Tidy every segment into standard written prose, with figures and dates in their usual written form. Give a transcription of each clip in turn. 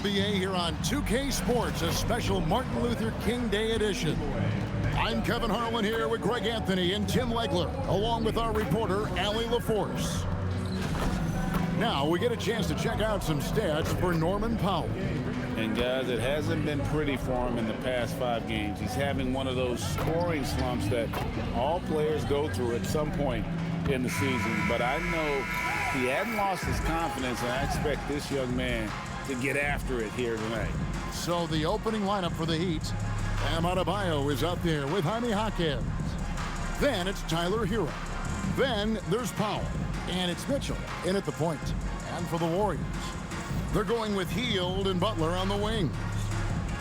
NBA here on 2K Sports, a special Martin Luther King Day edition. I'm Kevin Harlan here with Greg Anthony and Tim Legler, along with our reporter, Allie LaForce. Now we get a chance to check out some stats for Norman Powell. And guys, it hasn't been pretty for him in the past 5 games. He's having one of those scoring slumps that all players go through at some point in the season. But I know he hadn't lost his confidence, and I expect this young man to get after it here tonight. So the opening lineup for the Heat, Bam Adebayo is out there with Jaime Jaquez. Then it's Tyler Hero. Then there's Powell, and it's Mitchell in at the point. And for the Warriors, they're going with Hield and Butler on the wings.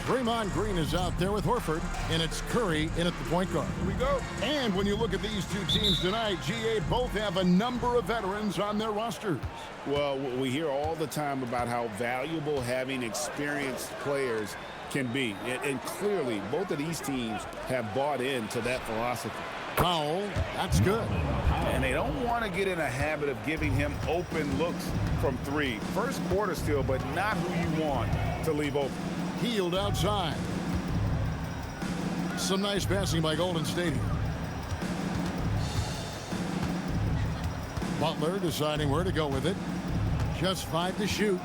Draymond Green is out there with Horford, and it's Curry in at the point guard. Here we go. And when you look at these two teams tonight, GA, both have a number of veterans on their rosters. Well, we hear all the time about how valuable having experienced players can be. And clearly, both of these teams have bought into that philosophy. Powell, that's good. And they don't want to get in a habit of giving him open looks from 3. First quarter still, but not who you want to leave open. Hield outside. Some nice passing by Golden State here. Butler deciding where to go with it. Just 5 to shoot.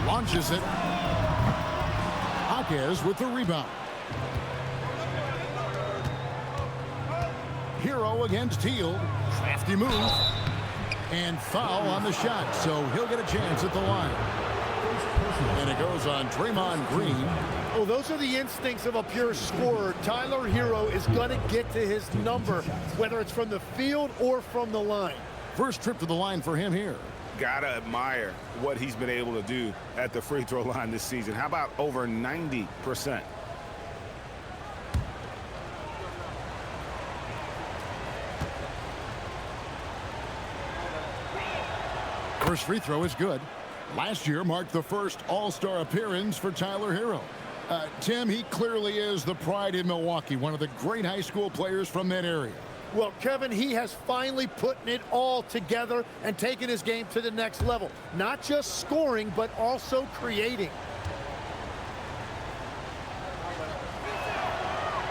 Launches it. Jaquez with the rebound. Hero against Hield. Crafty move. And foul on the shot, so he'll get a chance at the line. And it goes on Draymond Green. Oh, those are the instincts of a pure scorer. Tyler Hero is going to get to his number, whether it's from the field or from the line. First trip to the line for him here. Gotta admire what he's been able to do at the free throw line this season. How about over 90%? First free throw is good. Last year marked the first All-Star appearance for Tyler Hero. Tim, he clearly is the pride in Milwaukee, one of the great high school players from that area. Well, Kevin, he has finally put it all together and taken his game to the next level. Not just scoring, but also creating.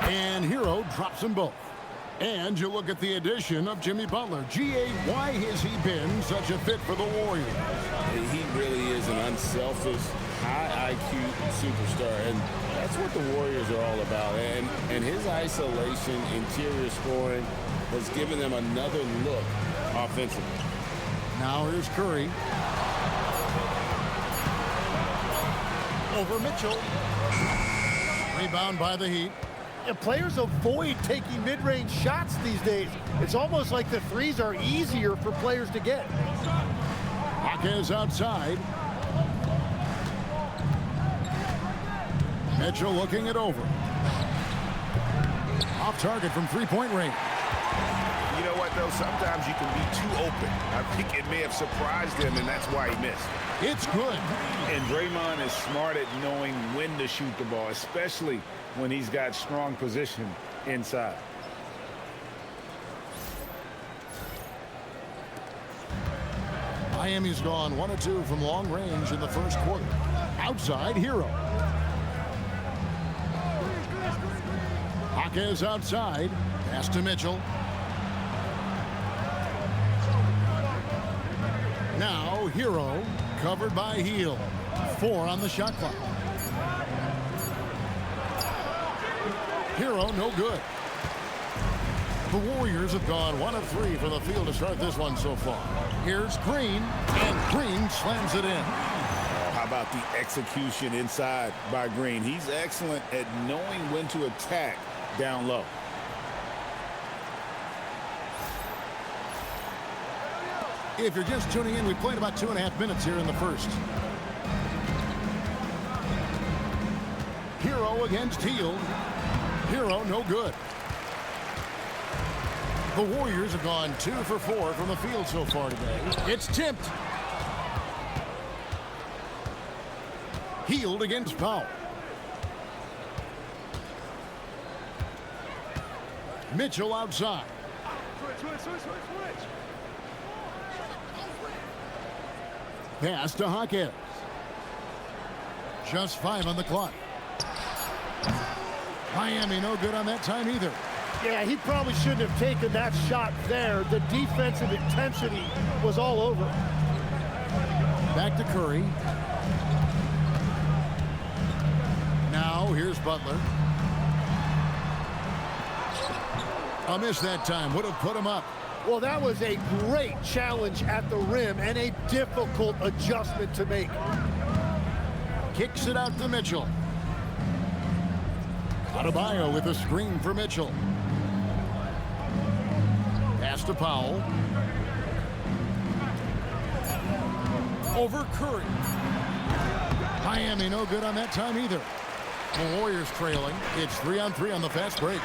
And Hero drops them both. And you look at the addition of Jimmy Butler. GA, why has he been such a fit for the Warriors? He really is an unselfish, high IQ superstar, and that's what the Warriors are all about. And his isolation, interior scoring has given them another look offensively. Now here's Curry. Over Mitchell. Rebound by the Heat. And players avoid taking mid-range shots these days. It's almost like the threes are easier for players to get. Jaquez outside. Mitchell looking it over. Off target from three-point range. You know what, though? Sometimes you can be too open. I think it may have surprised him, and that's why he missed. It's good. And Draymond is smart at knowing when to shoot the ball, especially when he's got strong position inside. Miami's gone 1 of 2 from long range in the first quarter. Outside, Hero. Jaquez outside. Pass to Mitchell. Now Hero covered by Hield. 4 on the shot clock. Hero no good. The Warriors have gone 1 of 3 from the field to start this one so far. Here's Green, and Green slams it in. How about the execution inside by Green? He's excellent at knowing when to attack down low. If you're just tuning in, we played about 2.5 minutes here in the first. Hero against Hield. Hero no good. The Warriors have gone 2 for 4 from the field so far today. It's tipped. Hield against Powell. Mitchell outside. Pass to Hawkins. Just 5 on the clock. Miami no good on that time either. Yeah, he probably shouldn't have taken that shot there. The defensive intensity was all over. Back to Curry. Now here's Butler. A miss that time. Would have put him up. Well, that was a great challenge at the rim and a difficult adjustment to make. Kicks it out to Mitchell. Adebayo with a screen for Mitchell. Pass to Powell. Over Curry. Miami no good on that time either. The Warriors trailing. It's 3-on-3 on the fast break.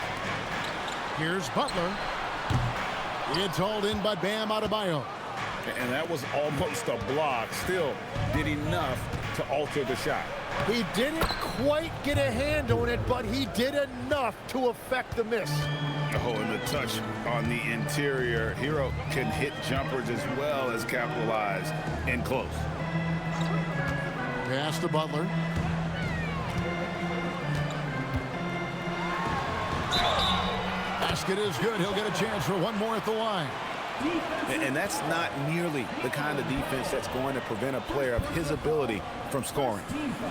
Here's Butler. It's hauled in by Bam Adebayo. And that was almost a block. Still did enough to alter the shot. He didn't quite get a hand on it, but he did enough to affect the miss. Oh, and the touch on the interior. Hero can hit jumpers as well as capitalize in close. Pass to Butler. Basket is good. He'll get a chance for one more at the line. And that's not nearly the kind of defense that's going to prevent a player of his ability from scoring.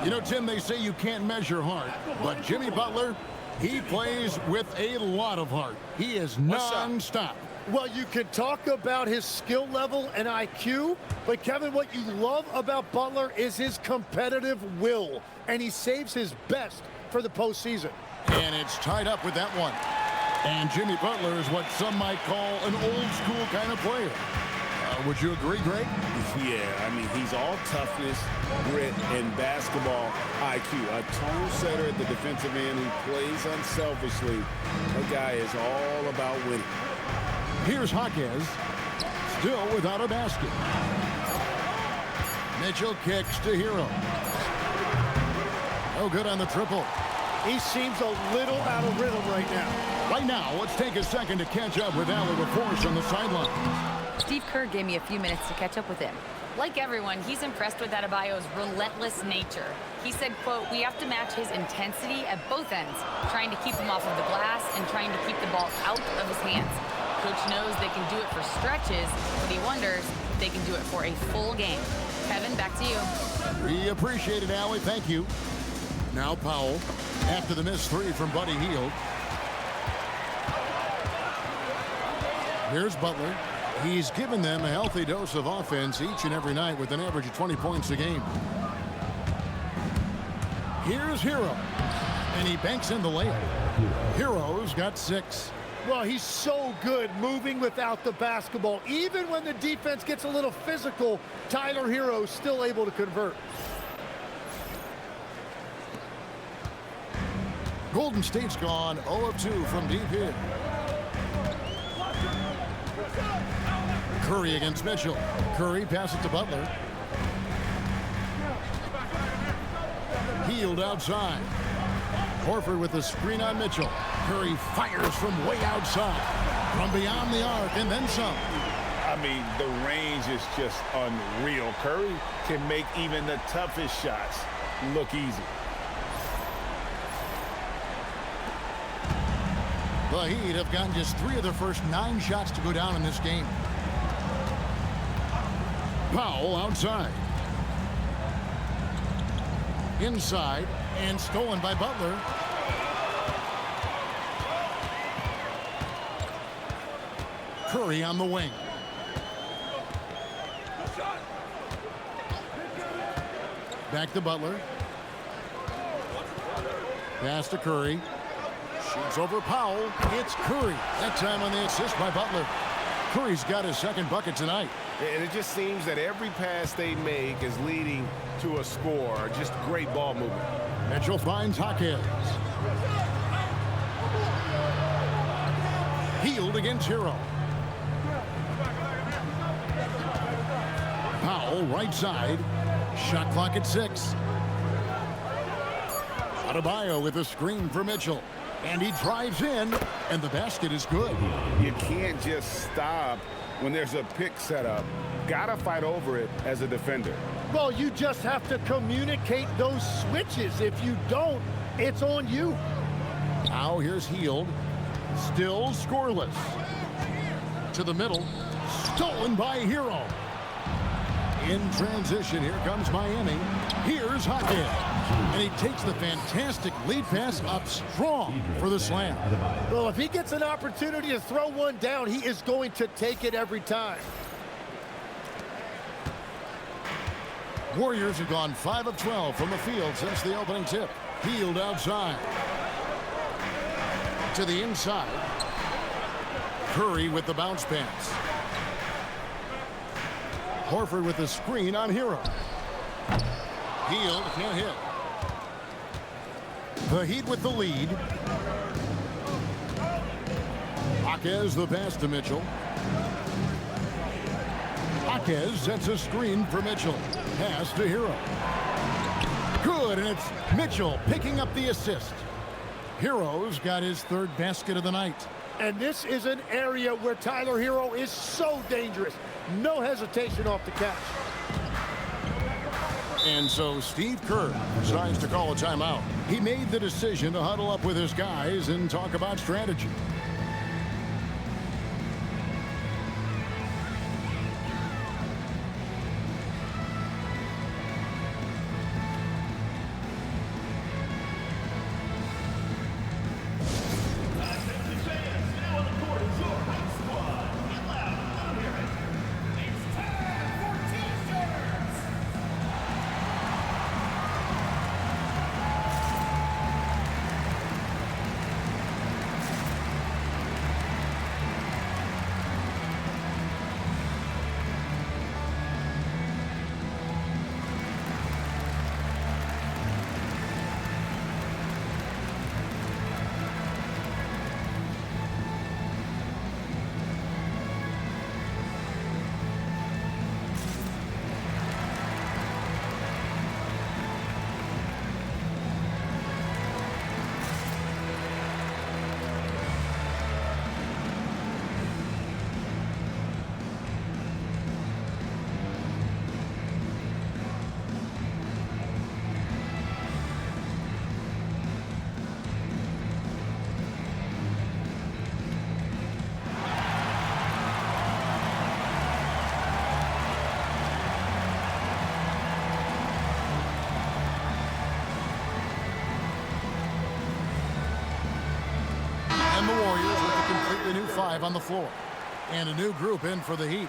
You know, Tim, they say you can't measure heart, but Jimmy Butler, he plays with a lot of heart. He is non-stop. Well, you can talk about his skill level and IQ, but Kevin, what you love about Butler is his competitive will, and he saves his best for the postseason. And it's tied up with that one. And Jimmy Butler is what some might call an old-school kind of player. Would you agree, Greg? Yeah, I mean, he's all toughness, grit, and basketball IQ. A tone setter at the defensive end who plays unselfishly. That guy is all about winning. Here's Hawkins, still without a basket. Mitchell kicks to Hero. No good on the triple. He seems a little out of rhythm right now. Right now, let's take a second to catch up with Allen LaForce on the sideline. Steve Kerr gave me a few minutes to catch up with him. Like everyone, he's impressed with Adebayo's relentless nature. He said, quote, "We have to match his intensity at both ends, trying to keep him off of the glass and trying to keep the ball out of his hands. Coach knows they can do it for stretches, but he wonders if they can do it for a full game." Kevin, back to you. We appreciate it, Allie. Thank you. Now Powell, after the missed three from Buddy Hield. Here's Butler. He's given them a healthy dose of offense each and every night with an average of 20 points a game. Here's Hero. And he banks in the layup. Hero's got 6. Well, he's so good moving without the basketball. Even when the defense gets a little physical, Tyler Hero's still able to convert. Golden State's gone 0 of 2 from deep here. Curry against Mitchell. Curry passes to Butler. Hield outside. Horford with the screen on Mitchell. Curry fires from way outside. From beyond the arc and then some. I mean, the range is just unreal. Curry can make even the toughest shots look easy. The Heat have gotten just 3 of their first 9 shots to go down in this game. Powell outside. Inside and stolen by Butler. Curry on the wing. Back to Butler. Pass to Curry. Shoots over Powell. It's Curry. That time on the assist by Butler. Curry's got his second bucket tonight. And it just seems that every pass they make is leading to a score. Just great ball movement. Mitchell finds Hawkins. Hield against Hero. Powell right side. Shot clock at 6. Adebayo with a screen for Mitchell. And he drives in, and the basket is good. You can't just stop when there's a pick set up, gotta fight over it as a defender. Well, you just have to communicate those switches. If you don't, it's on you. Now here's Hield. Still scoreless. To the middle. Stolen by Hero. In transition, here comes Miami. Here's Hawkins. And he takes the fantastic lead pass up strong for the slam. Well, if he gets an opportunity to throw one down, he is going to take it every time. Warriors have gone 5 of 12 from the field since the opening tip. Hield outside. To the inside. Curry with the bounce pass. Horford with the screen on Hero. Hield can't hit. The Heat with the lead. Jaquez the pass to Mitchell. Jaquez sets a screen for Mitchell. Pass to Hero. Good, and it's Mitchell picking up the assist. Hero's got his third basket of the night. And this is an area where Tyler Hero is so dangerous. No hesitation off the catch. And so Steve Kerr decides to call a timeout. He made the decision to huddle up with his guys and talk about strategy. And the Warriors with a completely new 5 on the floor. And a new group in for the Heat.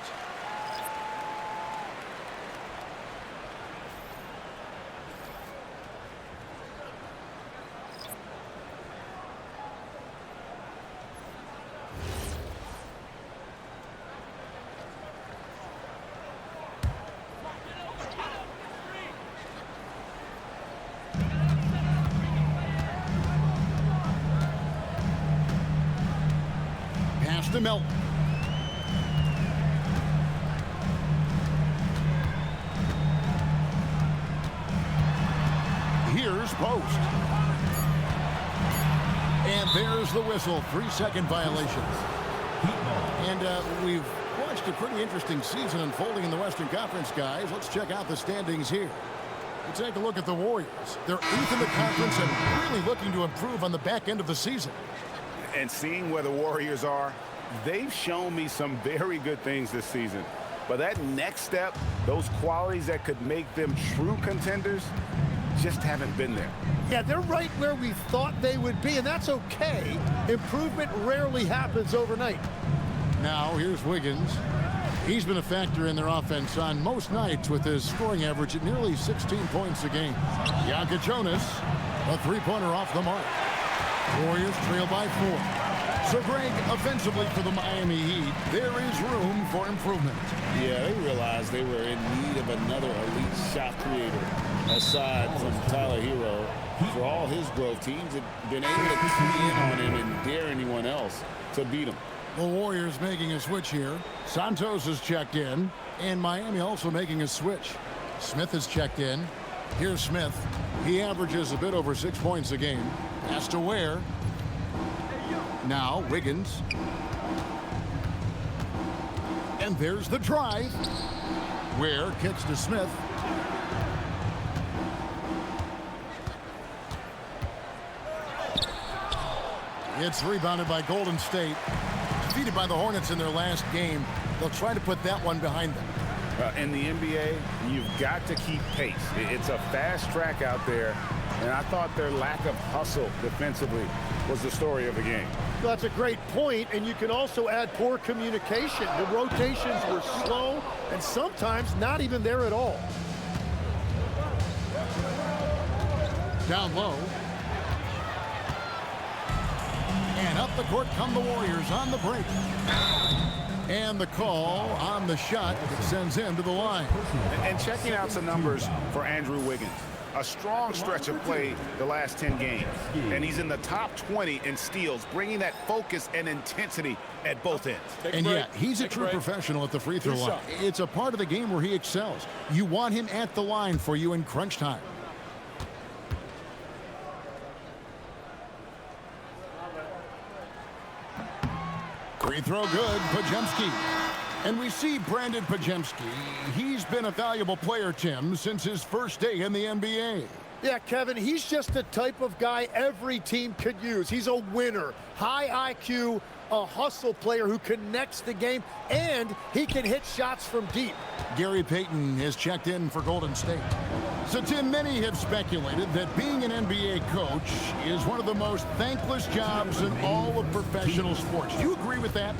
To Melton. Here's Post. And there's the whistle. 3-second violations. And we've watched a pretty interesting season unfolding in the Western Conference, guys. Let's check out the standings here. We take a look at the Warriors. They're 8th in the conference and really looking to improve on the back end of the season. And seeing where the Warriors are, they've shown me some very good things this season. But that next step, those qualities that could make them true contenders, just haven't been there. Yeah, they're right where we thought they would be, and that's okay. Improvement rarely happens overnight. Now, here's Wiggins. He's been a factor in their offense on most nights with his scoring average at nearly 16 points a game. Jonas, a three-pointer off the mark. Warriors trail by 4. So, Greg, offensively for the Miami Heat, there is room for improvement. Yeah, they realized they were in need of another elite shot creator. Aside from Tyler Hero, for all his growth, teams have been able to key in on him and dare anyone else to beat him. The Warriors making a switch here. Santos has checked in, and Miami also making a switch. Smith has checked in. Here's Smith. He averages a bit over 6 points a game. Has to wear. Now, Wiggins. And there's the drive. Ware kicks to Smith. It's rebounded by Golden State. Defeated by the Hornets in their last game. They'll try to put that one behind them. In the NBA, you've got to keep pace. It's a fast track out there, and I thought their lack of hustle defensively was the story of the game. Well, that's a great point, and you can also add poor communication. The rotations were slow and sometimes not even there at all. Down low. And up the court come the Warriors on the break. And the call on the shot that sends him to the line. And checking out some numbers for Andrew Wiggins. A strong stretch of play the last 10 games. And he's in the top 20 in steals, bringing that focus and intensity at both ends. And yet, he's a true professional at the free throw line. It's a part of the game where he excels. You want him at the line for you in crunch time. Free throw good, Podziemski. And we see Brandin Podziemski. He's been a valuable player, Tim, since his first day in the NBA. Yeah, Kevin, he's just the type of guy every team could use. He's a winner, high IQ, a hustle player who connects the game, and he can hit shots from deep. Gary Payton has checked in for Golden State. So, Tim, many have speculated that being an NBA coach is one of the most thankless jobs in all of professional sports. Do you agree with that?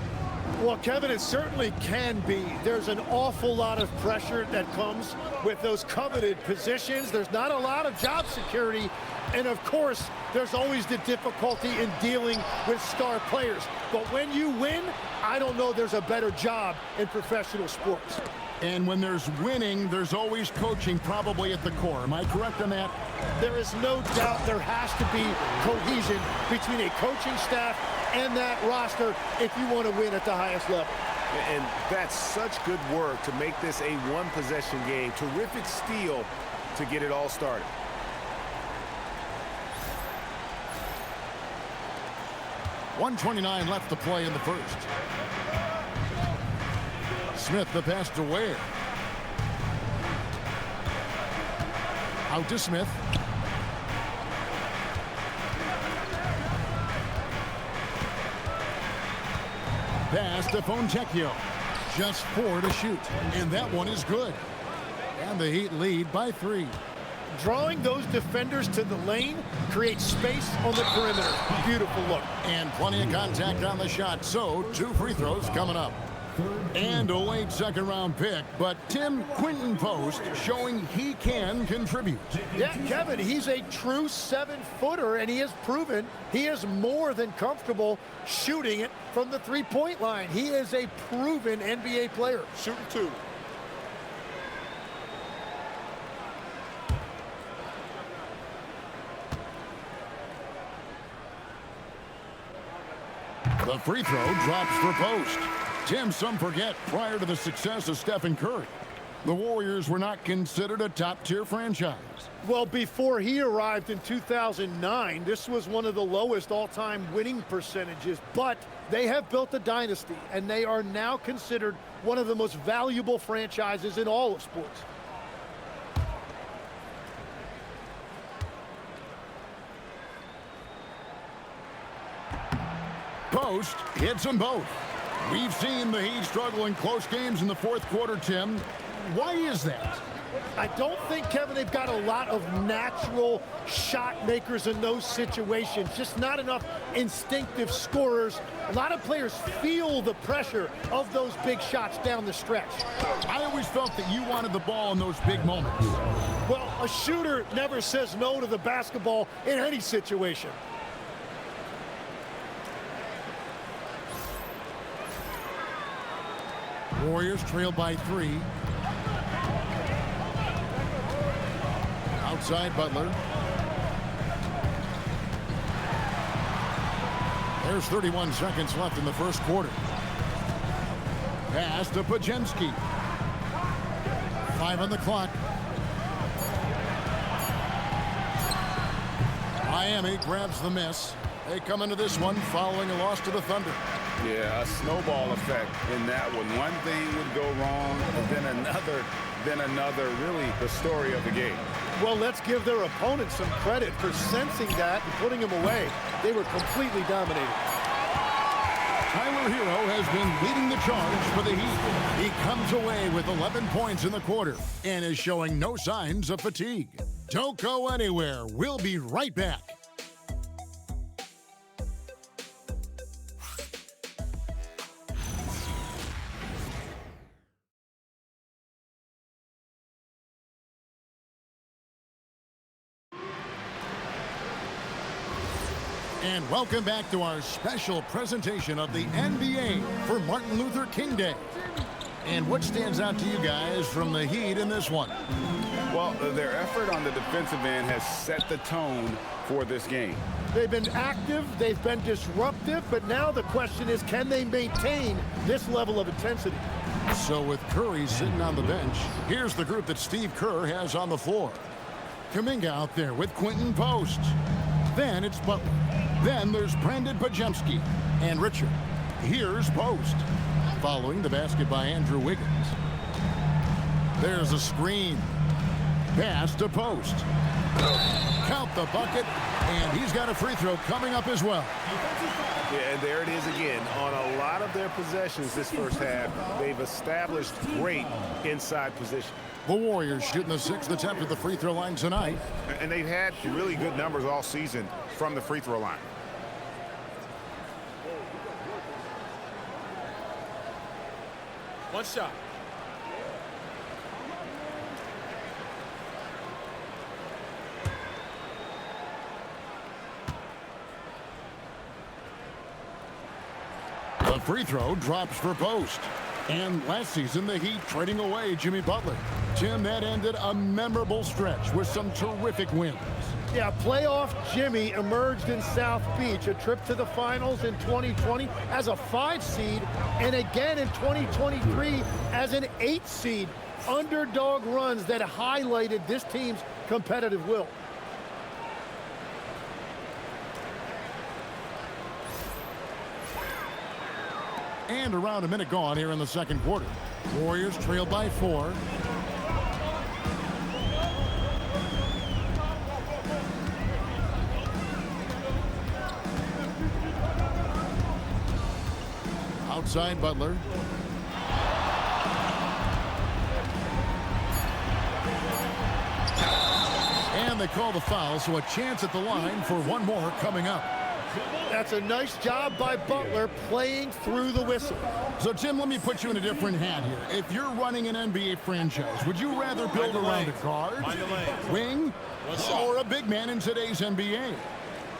Well, Kevin, it certainly can be. There's an awful lot of pressure that comes with those coveted positions. There's not a lot of job security. And, of course, there's always the difficulty in dealing with star players. But when you win, I don't know there's a better job in professional sports. And when there's winning, there's always coaching probably at the core. Am I correct on that? There is no doubt there has to be cohesion between a coaching staff and that roster if you want to win at the highest level. And that's such good work to make this a one-possession game. Terrific steal to get it all started. .129 left to play in the first. Smith the pass to Ware. Out to Smith. Pass to Fontecchio. Just 4 to shoot. And that one is good. And the Heat lead by 3. Drawing those defenders to the lane creates space on the perimeter. Beautiful look. And plenty of contact on the shot. So 2 free throws coming up. And a late second-round pick, but Tim, Quinton Post showing he can contribute. Yeah, Kevin, he's a true 7-footer, and he has proven he is more than comfortable shooting it from the three-point line. He is a proven NBA player. Shooting 2. The free throw drops for Post. Tim, some forget, prior to the success of Steph and Curry, the Warriors were not considered a top-tier franchise. Well, before he arrived in 2009, this was one of the lowest all-time winning percentages, but they have built a dynasty, and they are now considered one of the most valuable franchises in all of sports. Post hits them both. We've seen the Heat struggle in close games in the fourth quarter, Tim. Why is that? I don't think, Kevin, they've got a lot of natural shot makers in those situations. Just not enough instinctive scorers. A lot of players feel the pressure of those big shots down the stretch. I always felt that you wanted the ball in those big moments. Well, a shooter never says no to the basketball in any situation. Warriors trail by 3. Outside Butler. There's 31 seconds left in the first quarter. Pass to Podziemski. 5 on the clock. Miami grabs the miss. They come into this one following a loss to the Thunder. Yeah, a snowball effect in that one. One thing would go wrong, and then another, really the story of the game. Well, let's give their opponent some credit for sensing that and putting him away. They were completely dominated. Tyler Hero has been leading the charge for the Heat. He comes away with 11 points in the quarter and is showing no signs of fatigue. Don't go anywhere. We'll be right back. And welcome back to our special presentation of the NBA for Martin Luther King Day. And what stands out to you guys from the Heat in this one? Well, their effort on the defensive end has set the tone for this game. They've been active, they've been disruptive, but now the question is, can they maintain this level of intensity? So with Curry sitting on the bench, here's the group that Steve Kerr has on the floor. Kuminga out there with Quentin Post. Then it's Butler. Then there's Brandin Podziemski and Richard. Here's Post. Following the basket by Andrew Wiggins. There's a screen. Pass to Post. Count the bucket, and he's got a free throw coming up as well. Yeah, and there it is again. On a lot of their possessions this first half, they've established great inside position. The Warriors shooting the 6th attempt at the free throw line tonight. And they've had really good numbers all season from the free throw line. One shot. The free throw drops for Post. And last season, the Heat trading away Jimmy Butler. Tim, that ended a memorable stretch with some terrific wins. Yeah, playoff Jimmy emerged in South Beach, a trip to the finals in 2020 as a 5 seed, and again in 2023 as an 8 seed. Underdog runs that highlighted this team's competitive will. And around a minute gone here in the second quarter. Warriors trailed by 4. Outside Butler. And they call the foul, so a chance at the line for one more coming up. That's a nice job by Butler playing through the whistle. So, Tim, let me put you in a different hat here. If you're running an NBA franchise, would you rather build around a guard, wing, or a big man in today's NBA?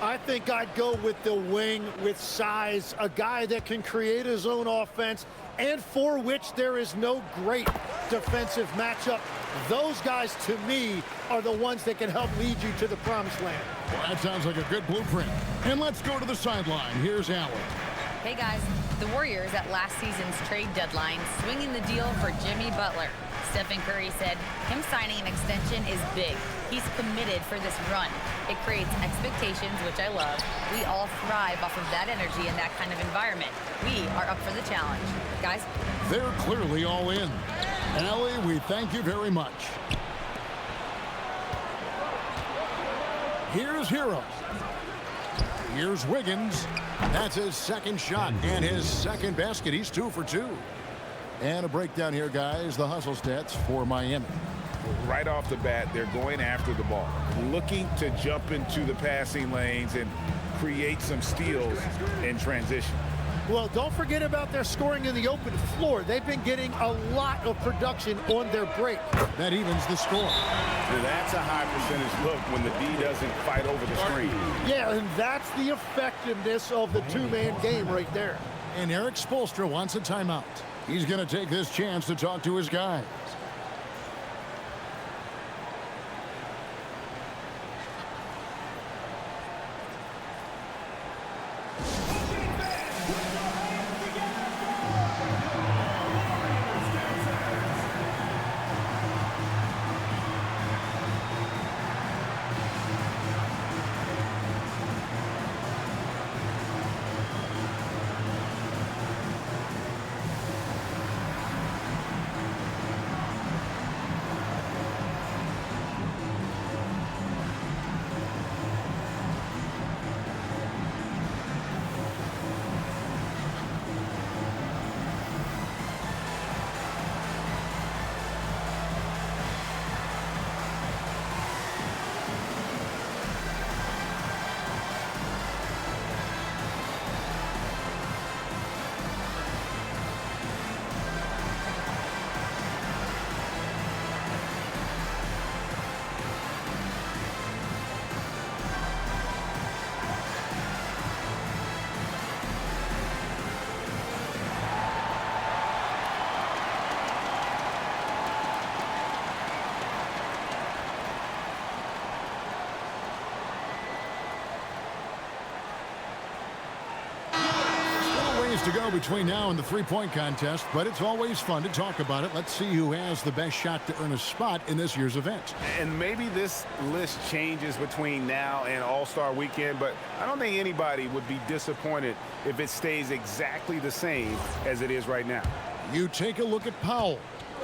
I think I'd go with the wing with size, a guy that can create his own offense and for which there is no great defensive matchup. Those guys, to me, are the ones that can help lead you to the promised land. Well, that sounds like a good blueprint. And let's go to the sideline. Here's Allen. Hey guys, the Warriors at last season's trade deadline swinging the deal for Jimmy Butler. Stephen Curry said him signing an extension is big. He's committed for this run. It creates expectations, which I love. We all thrive off of that energy and that kind of environment. We are up for the challenge. Guys? They're clearly all in. Allie, we thank you very much. Here's Hero. Here's Wiggins. That's his second shot and his second basket. He's 2 for 2. And a breakdown here, guys. The hustle stats for Miami. Right off the bat, they're going after the ball, looking to jump into the passing lanes and create some steals in transition. Well, don't forget about their scoring in the open floor. They've been getting a lot of production on their break. That evens the score. And that's a high percentage look when the D doesn't fight over the screen. Yeah, and that's the effectiveness of the two-man game right there. And Eric Spoelstra wants a timeout. He's going to take this chance to talk to his guys. to go between now and the three-point contest, but it's always fun to talk about it. Let's see who has the best shot to earn a spot in this year's event. And maybe this list changes between now and All-Star Weekend, but I don't think anybody would be disappointed if it stays exactly the same as it is right now. You take a look at Powell.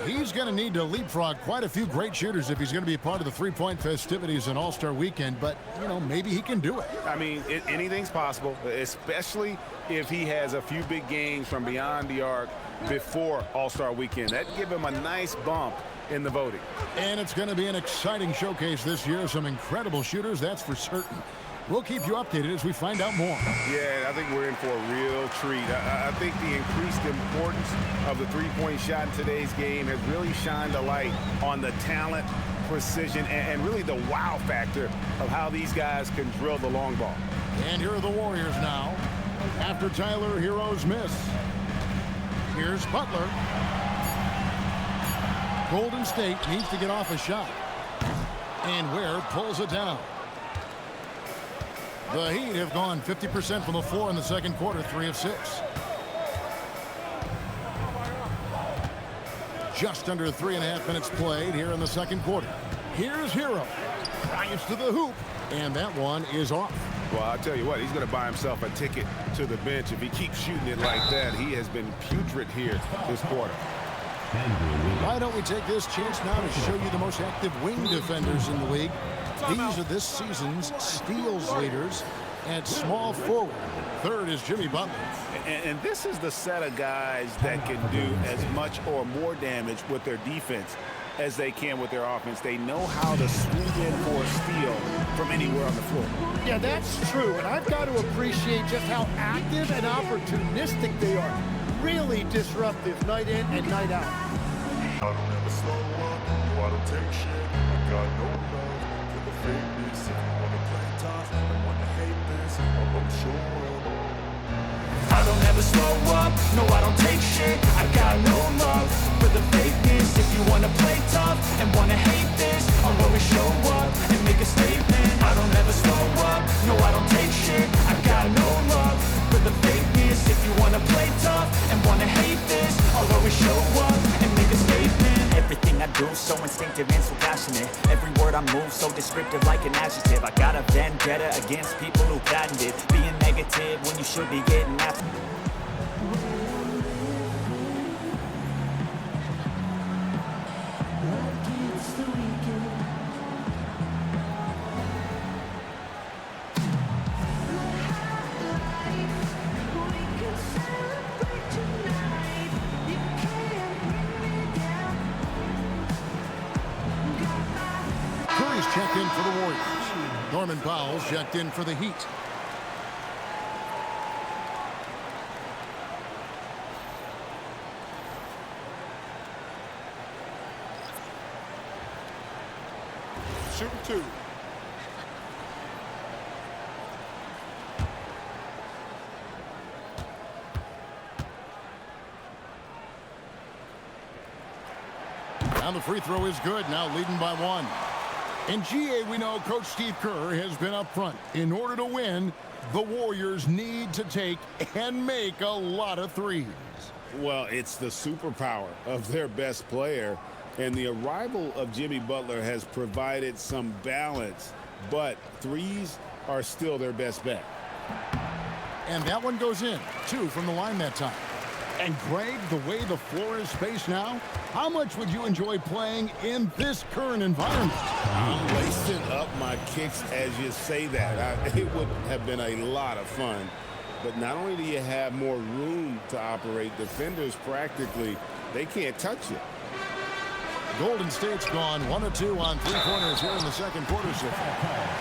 He's going to need to leapfrog quite a few great shooters if he's going to be a part of the three-point festivities on All-Star Weekend, but, you know, maybe he can do it. I mean, anything's possible, especially if he has a few big games from beyond the arc before All-Star Weekend. That'd give him a nice bump in the voting. And it's going to be an exciting showcase this year. Some incredible shooters, that's for certain. We'll keep you updated as we find out more. Yeah, I think we're in for a real treat. I think the increased importance of the three-point shot in today's game has really shined a light on the talent, precision, and really the wow factor of how these guys can drill the long ball. And here are the Warriors now. After Tyler Hero's miss, here's Butler. Golden State needs to get off a shot. And Ware pulls it down. The Heat have gone 50% from the floor in the second quarter, 3 of 6. Just under 3.5 minutes played here in the second quarter. Here's Hero. Drives to the hoop, and that one is off. Well, I'll tell you what, he's going to buy himself a ticket to the bench. If he keeps shooting it like that, he has been putrid here this quarter. Why don't we take this chance now to show you the most active wing defenders in the league? These are this season's steals leaders at small forward. Third is Jimmy Butler. And this is the set of guys that can do as much or more damage with their defense as they can with their offense. They know how to swoop in for a steal from anywhere on the floor. Yeah, that's true, and I've got to appreciate just how active and opportunistic they are. Really disruptive night in and night out. I don't ever slow up, no, I don't take shit. I got no love for the fakeness. If you wanna play tough and wanna hate this, I'll always show up. I don't ever slow up, no, I don't take shit. I got no love for the fakeness. If you wanna play tough and wanna hate this, I'll always show up and make a statement. I don't ever slow up, no, I don't take shit. I got no love for the fakeness. If you wanna play tough and wanna hate this, I'll always show up and make a statement. Everything I do so instinctive and so passionate. Every word I move so descriptive like an adjective. I got a vendetta against people who patented being negative when you should be getting after. Checked in for the Warriors. Norman Powell checked in for the Heat. Shooting two. Now the free throw is good. Now leading by 1. In GA, we know Coach Steve Kerr has been up front. In order to win, the Warriors need to take and make a lot of threes. Well, it's the superpower of their best player, and the arrival of Jimmy Butler has provided some balance, but threes are still their best bet. And that one goes in. 2 from the line that time. And Greg, the way the floor is spaced now, how much would you enjoy playing in this current environment? I'm lacing up my kicks as you say that. It would have been a lot of fun. But not only do you have more room to operate, defenders practically, they can't touch you. Golden State's gone 1 of 2 on three-pointers here in the second quarter.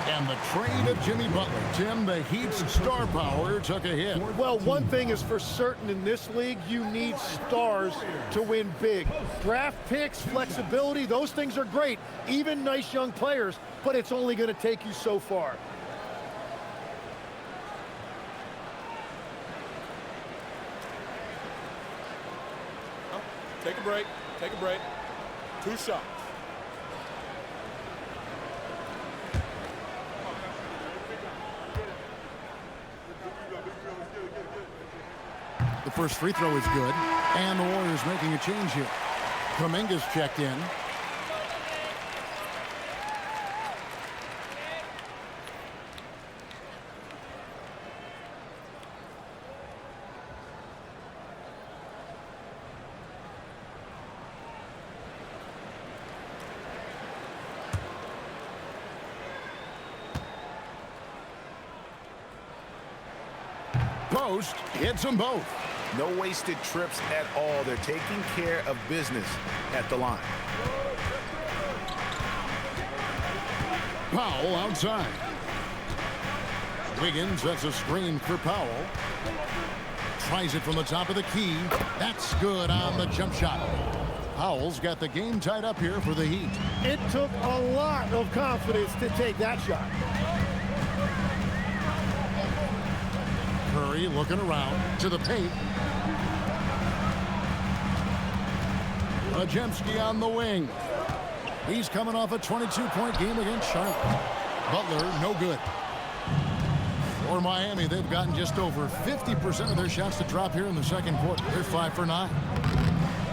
And the trade of Jimmy Butler. Tim, the Heat's star power took a hit. Well, one thing is for certain in this league, you need stars to win big. Draft picks, flexibility, those things are great. Even nice young players, but it's only going to take you so far. Take a break. Take a break. 2 shots. The first free throw is good. And the Warriors making a change here. Kuminga's checked in. Post hits them both. No wasted trips at all. They're taking care of business at the line. Powell outside. Wiggins, that's a screen for Powell. Tries it from the top of the key. That's good on the jump shot. Powell's got the game tied up here for the Heat. It took a lot of confidence to take that shot. Curry looking around to the paint. Podziemski on the wing. He's coming off a 22-point game against Charlotte. Butler, no good. For Miami, they've gotten just over 50% of their shots to drop here in the second quarter. They're 5 for 9.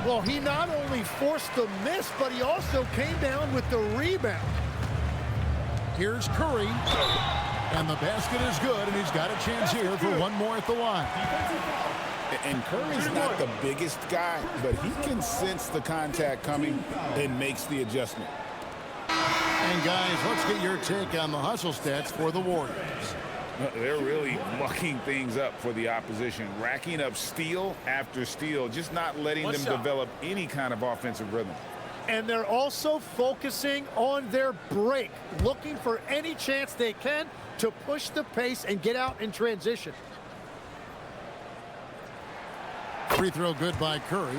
Well, he not only forced the miss, but he also came down with the rebound. Here's Curry. And the basket is good, and he's got a chance here for one more at the line. And Curry's not the biggest guy, but he can sense the contact coming and makes the adjustment. And guys, let's get your take on the hustle stats for the Warriors. They're really mucking things up for the opposition, racking up steal after steal, just not letting them develop any kind of offensive rhythm. And they're also focusing on their break, looking for any chance they can to push the pace and get out in transition. Free throw good by Curry.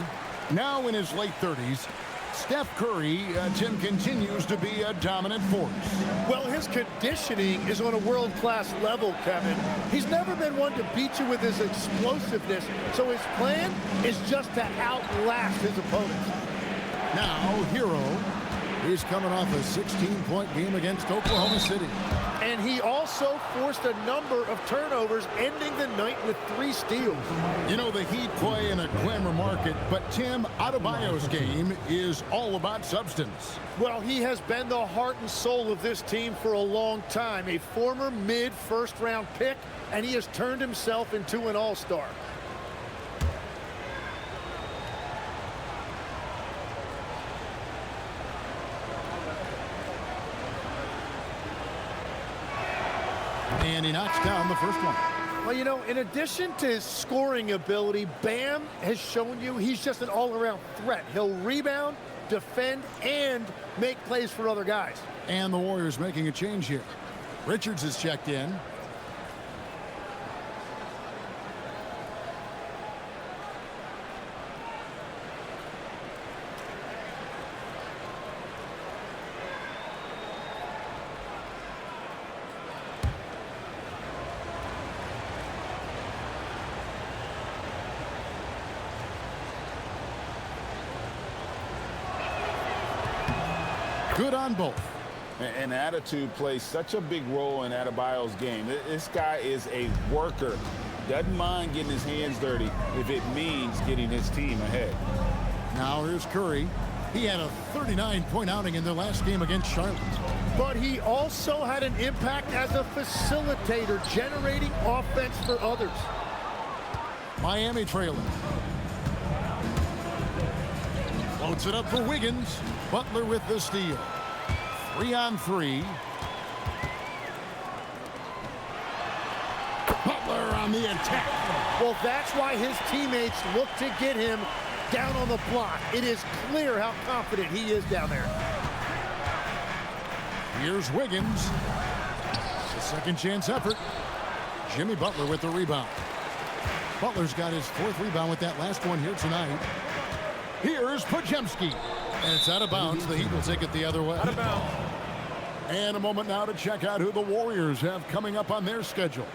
Now in his late 30s, Steph Curry, Tim, continues to be a dominant force. Well, his conditioning is on a world-class level, Kevin. He's never been one to beat you with his explosiveness, so his plan is just to outlast his opponents. Now, Hero is coming off a 16-point game against Oklahoma City. And he also forced a number of turnovers, ending the night with 3 steals. You know, the Heat play in a glamour market, but Tim, Adebayo's game is all about substance. Well, he has been the heart and soul of this team for a long time. A former mid-first-round pick, and he has turned himself into an all-star. And he knocks down the first one. Well, you know, in addition to his scoring ability, Bam has shown you he's just an all-around threat. He'll rebound, defend, and make plays for other guys. And the Warriors making a change here. Richards is checked in. Good on both. And attitude plays such a big role in Adebayo's game. This guy is a worker. Doesn't mind getting his hands dirty if it means getting his team ahead. Now here's Curry. He had a 39-point outing in their last game against Charlotte. But he also had an impact as a facilitator, generating offense for others. Miami trailing. Floats it up for Wiggins. Butler with the steal. 3-on-3. Butler on the attack. Well, that's why his teammates look to get him down on the block. It is clear how confident he is down there. Here's Wiggins. A second chance effort. Jimmy Butler with the rebound. Butler's got his 4th rebound with that last one here tonight. Here's Podziemski. And it's out of bounds. The Heat will take it the other way. Out of bounds. And a moment now to check out who the Warriors have coming up on their schedule.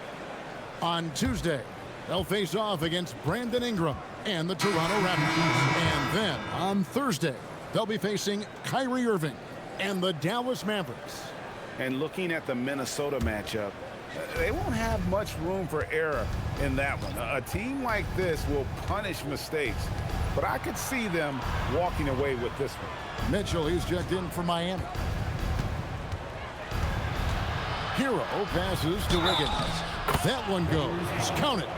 On Tuesday, they'll face off against Brandin Ingram and the Toronto Raptors. And then on Thursday, they'll be facing Kyrie Irving and the Dallas Mavericks. And looking at the Minnesota matchup, they won't have much room for error in that one. A team like this will punish mistakes, but I could see them walking away with this one. Mitchell, he's checked in for Miami. Hero passes to Wiggins. That one goes. Count it.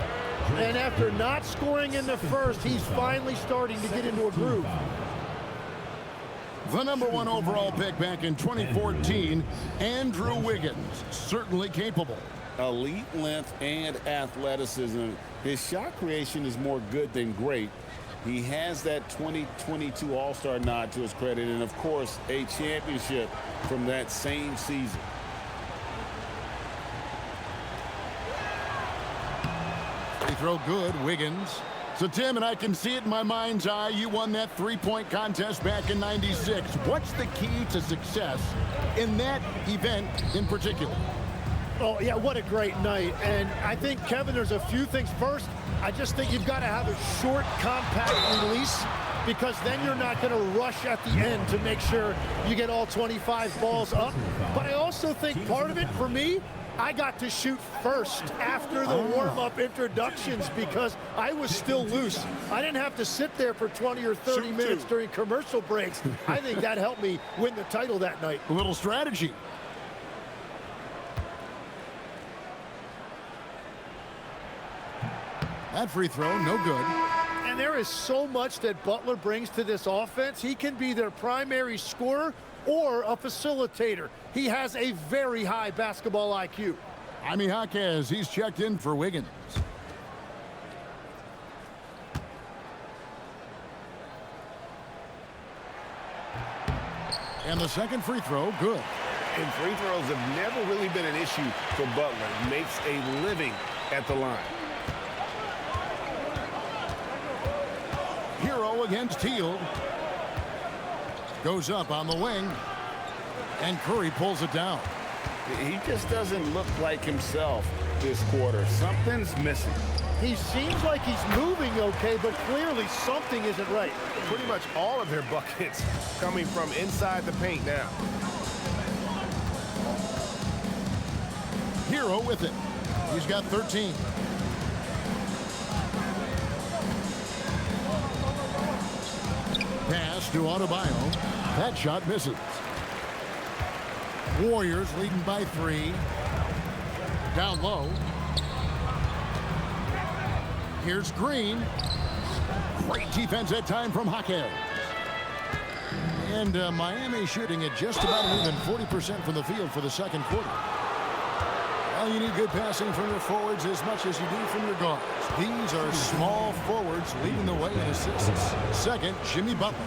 And after not scoring in the first, he's finally starting to get into a groove. The #1 overall pick back in 2014, Andrew Wiggins, certainly capable. Elite length and athleticism. His shot creation is more good than great. He has that 2022 All-Star nod to his credit, and of course, a championship from that same season. Free throw good, Wiggins. So, Tim, and I can see it in my mind's eye, you won that three-point contest back in '96. What's the key to success in that event in particular? Oh, yeah, what a great night. And I think, Kevin, there's a few things. First, I just think you've got to have a short, compact release, because then you're not going to rush at the end to make sure you get all 25 balls up. But I also think part of it, for me, I got to shoot first after the warm-up introductions because I was still loose. I didn't have to sit there for 20 or 30 minutes during commercial breaks. I think that helped me win the title that night. A little strategy. That free throw, no good. And there is so much that Butler brings to this offense. He can be their primary scorer or a facilitator. He has a very high basketball IQ. Jaime Jaquez, he's checked in for Wiggins. And the second free throw, good. And free throws have never really been an issue for Butler. Makes a living at the line. Hero against Teal. Goes up on the wing. And Curry pulls it down. He just doesn't look like himself this quarter. Something's missing. He seems like he's moving okay, but clearly something isn't right. Pretty much all of their buckets coming from inside the paint now. Hero with it. He's got 13. Pass to Adebayo. That shot misses. Warriors leading by 3. Down low. Here's Green. Great defense that time from Jaquez. And Miami shooting at just about an even 40% from the field for the second quarter. Well, you need good passing from your forwards as much as you do from your guards. These are small forwards leading the way in assists. Second, Jimmy Butler.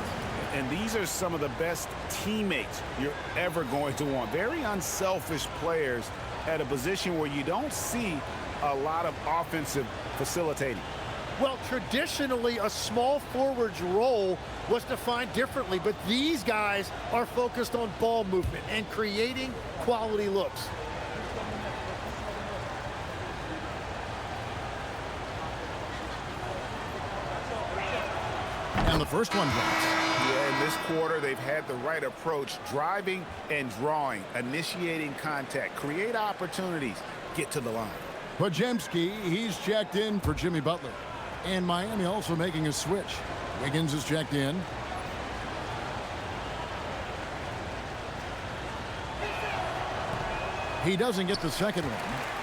And these are some of the best teammates you're ever going to want. Very unselfish players at a position where you don't see a lot of offensive facilitating. Well, traditionally, a small forward's role was defined differently, but these guys are focused on ball movement and creating quality looks. And the first one drops. Yeah, in this quarter, they've had the right approach, driving and drawing, initiating contact, create opportunities, get to the line. Podziemski, he's checked in for Jimmy Butler. And Miami also making a switch. Wiggins is checked in. He doesn't get the second one.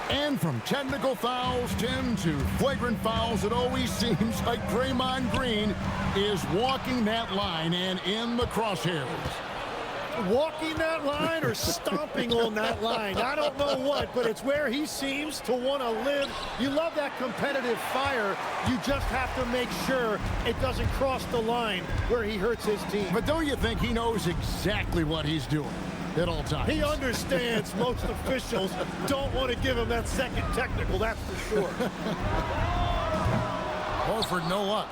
And from technical fouls, Tim, to flagrant fouls, it always seems like Draymond Green is walking that line and in the crosshairs. Walking that line or stomping on that line. I don't know what, but it's where he seems to want to live. You love that competitive fire. You just have to make sure it doesn't cross the line where he hurts his team. But don't you think he knows exactly what he's doing at all times? He understands most officials don't want to give him that second technical, that's for sure. Horford, no luck.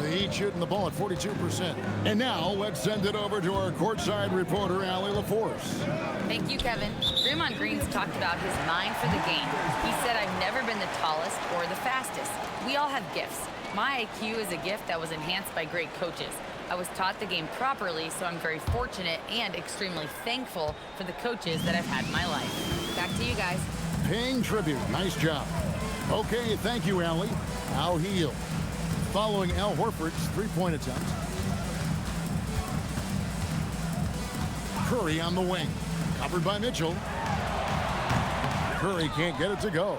The Heat shooting the ball at 42%. And now let's send it over to our courtside reporter, Allie LaForce. Thank you, Kevin. Draymond Green's talked about his mind for the game. He said, "I've never been the tallest or the fastest. We all have gifts. My IQ is a gift that was enhanced by great coaches. I was taught the game properly, so I'm very fortunate and extremely thankful for the coaches that I've had in my life. Back to you guys. Paying tribute. Nice job. Okay, thank you, Allie. Now Hield. Following Al Horford's three-point attempt. Curry on the wing. Covered by Mitchell. Curry can't get it to go.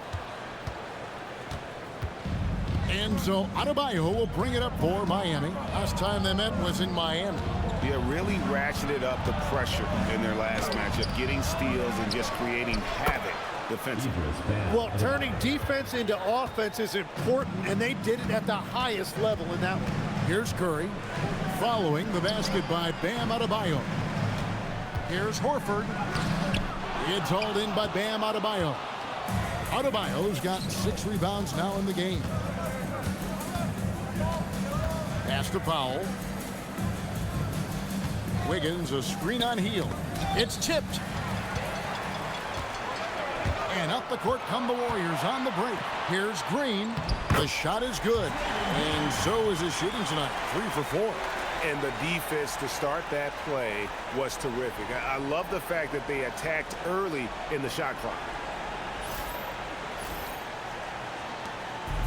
And so Adebayo will bring it up for Miami. Last time they met was in Miami. Yeah, really ratcheted up the pressure in their last matchup, getting steals and just creating havoc defensively. Well, turning defense into offense is important, and they did it at the highest level in that one. Here's Curry. Following the basket by Bam Adebayo. Here's Horford. It's hauled in by Bam Adebayo. Adebayo's got 6 rebounds now in the game. Pass to Powell. Wiggins, a screen on Hield. It's tipped. And up the court come the Warriors on the break. Here's Green. The shot is good. And so is his shooting tonight. 3 for 4. And the defense to start that play was terrific. I love the fact that they attacked early in the shot clock.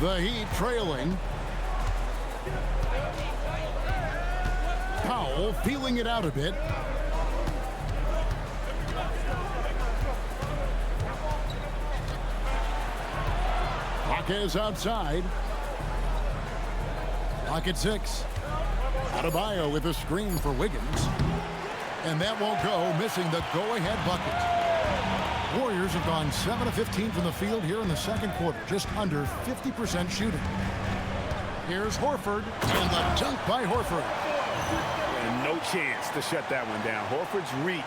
The Heat trailing. Powell feeling it out a bit. Is outside. Pocket 6. Adebayo with a screen for Wiggins. And that won't go, missing the go-ahead bucket. Warriors have gone 7 of 15 from the field here in the second quarter, just under 50% shooting. Here's Horford, and the dunk by Horford. And no chance to shut that one down. Horford's reach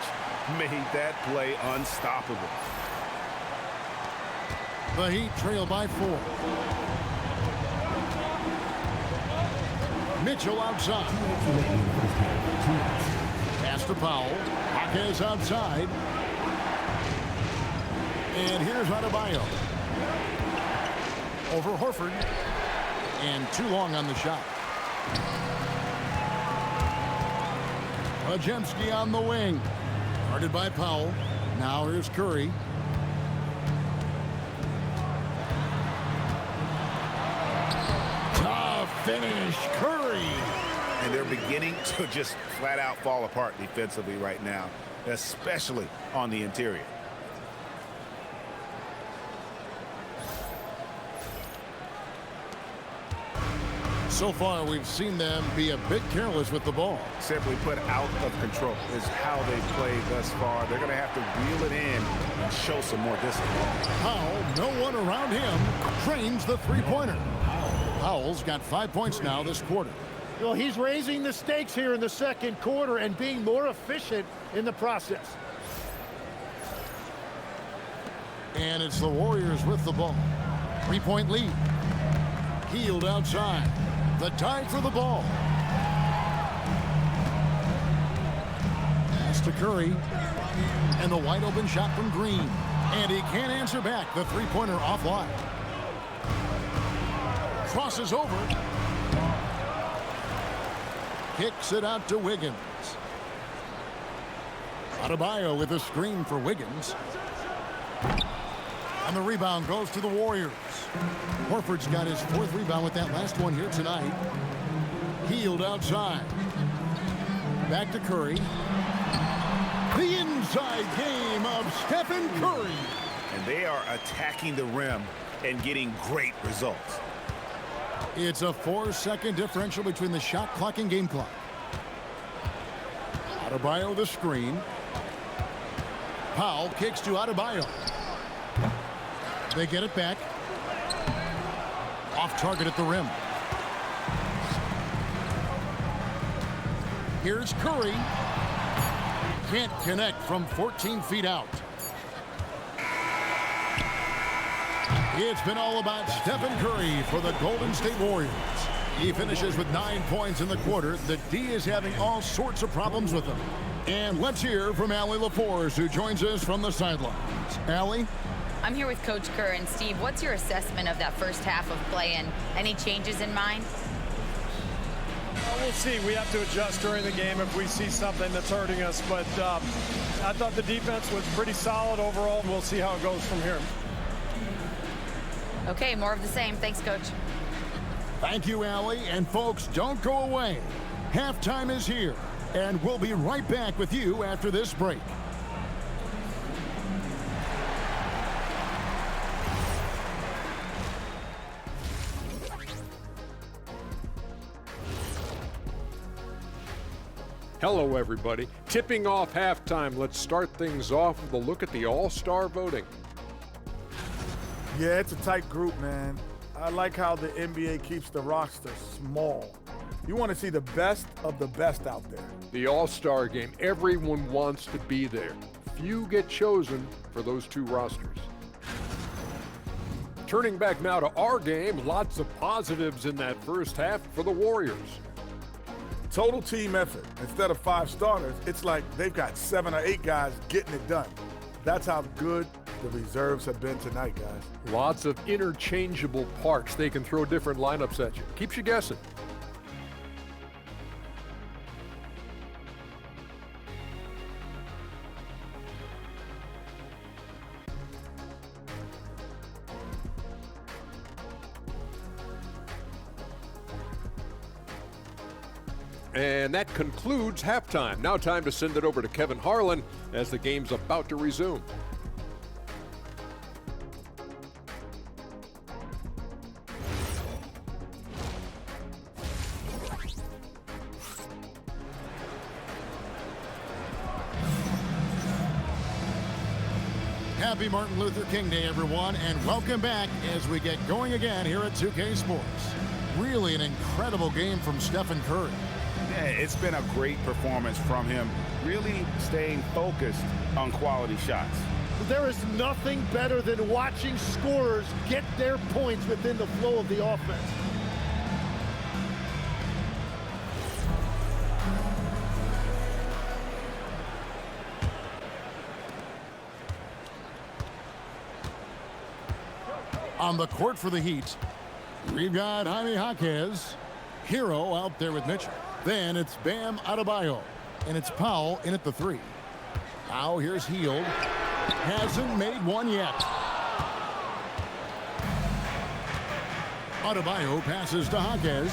made that play unstoppable. The Heat trail by 4. Mitchell outside. Pass to Powell. Hawkins outside. And here's Adebayo. Over Horford. And too long on the shot. Podziemski on the wing. Guarded by Powell. Now here's Curry. Finish, Curry. And they're beginning to just flat out fall apart defensively right now, especially on the interior. So far, we've seen them be a bit careless with the ball. Simply put, out of control is how they've played thus far. They're going to have to reel it in and show some more discipline. Powell, no one around him, drains the three-pointer. Powell's got 5 points now this quarter. Well, he's raising the stakes here in the second quarter and being more efficient in the process. And it's the Warriors with the ball. 3-point lead. Hield outside. The time for the ball. Pass to Curry. And the wide open shot from Green. And he can't answer back. The three-pointer offline. Crosses over. Kicks it out to Wiggins. Adebayo with a screen for Wiggins. And the rebound goes to the Warriors. Horford's got his 4th rebound with that last one here tonight. Hield outside. Back to Curry. The inside game of Stephen Curry. And they are attacking the rim and getting great results. It's a 4-second differential between the shot clock and game clock. Adebayo the screen. Powell kicks to Adebayo. They get it back. Off target at the rim. Here's Curry. Can't connect from 14 feet out. It's been all about Stephen Curry for the Golden State Warriors. He finishes with 9 points in the quarter. The D is having all sorts of problems with him. And let's hear from Allie LaForce, who joins us from the sidelines. Allie? I'm here with Coach Kerr. And Steve, what's your assessment of that first half of play and any changes in mind? We'll see. We have to adjust during the game if we see something that's hurting us. But I thought the defense was pretty solid overall. We'll see how it goes from here. Okay, more of the same. Thanks, Coach. Thank you, Allie. And folks, don't go away. Halftime is here, and we'll be right back with you after this break. Hello, everybody. Tipping off halftime, let's start things off with a look at the All-Star voting. Yeah, it's a tight group, man. I like how the NBA keeps the roster small. You want to see the best of the best out there. The All-Star game, everyone wants to be there. Few get chosen for those two rosters. Turning back now to our game, lots of positives in that first half for the Warriors. Total team effort. Instead of 5 starters, it's like they've got 7 or 8 guys getting it done. That's how good the reserves have been tonight, guys. Lots of interchangeable parts. They can throw different lineups at you. Keeps you guessing. And that concludes halftime. Now time to send it over to Kevin Harlan as the game's about to resume. Happy Martin Luther King Day, everyone, and welcome back as we get going again here at 2K Sports. Really an incredible game from Stephen Curry. Yeah, it's been a great performance from him, really staying focused on quality shots. There is nothing better than watching scorers get their points within the flow of the offense. On the court for the Heat, we've got Jaime Jaquez, Hero out there with Mitchell. Then it's Bam Adebayo, and it's Powell in at the 3. Now here's Hield. Hasn't made one yet. Adebayo passes to Jaquez.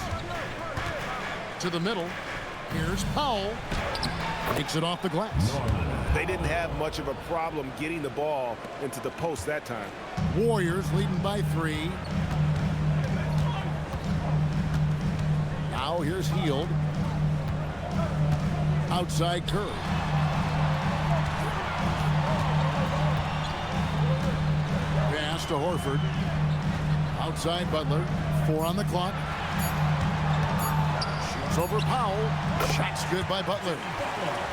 To the middle. Here's Powell. Takes it off the glass. They didn't have much of a problem getting the ball into the post that time. Warriors leading by 3. Now here's Hield. Outside Curry. Pass to Horford. Outside Butler. 4 on the clock. Shoots over Powell. Shot's good by Butler.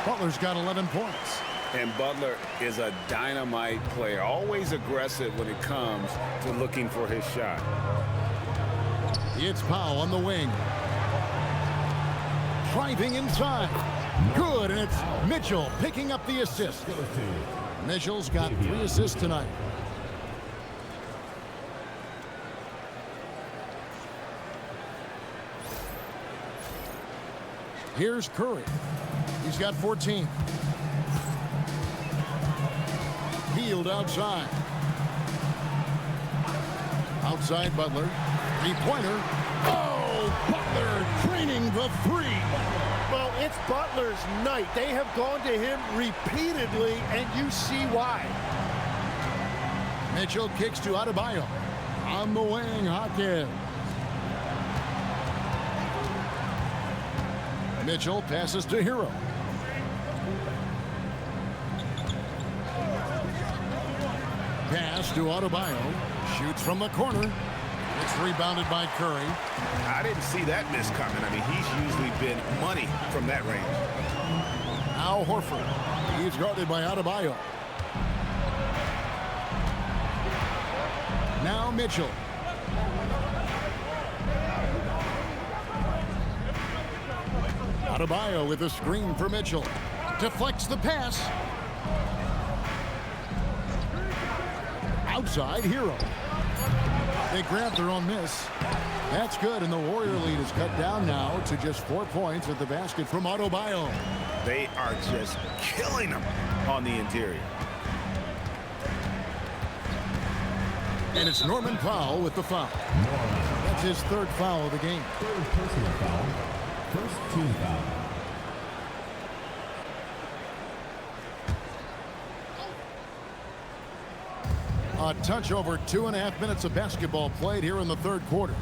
Butler's got 11 points. And Butler is a dynamite player, always aggressive when it comes to looking for his shot. It's Powell on the wing. Driving inside. Good, and it's Mitchell picking up the assist. Mitchell's got 3 assists tonight. Here's Curry. He's got 14. Hield outside. Outside Butler. 3-pointer. Oh, Butler draining the 3. Well, it's Butler's night. They have gone to him repeatedly, and you see why. Mitchell kicks to Adebayo. On the wing, Hawkins. Mitchell passes to Hero. Pass to Adebayo. Shoots from the corner. It's rebounded by Curry. I didn't see that miss coming. I mean, he's usually been money from that range. Now Horford. He's guarded by Adebayo. Now Mitchell. Adebayo with a screen for Mitchell. Deflects the pass. Outside Hero. They grab their own miss. That's good, and the Warrior lead is cut down now to just 4 points at the basket from Adebayo. They are just killing them on the interior. And it's Norman Powell with the foul. That's his 3rd foul of the game. 3rd personal foul. 1st team foul. A touch over 2.5 minutes of basketball played here in the 3rd quarter.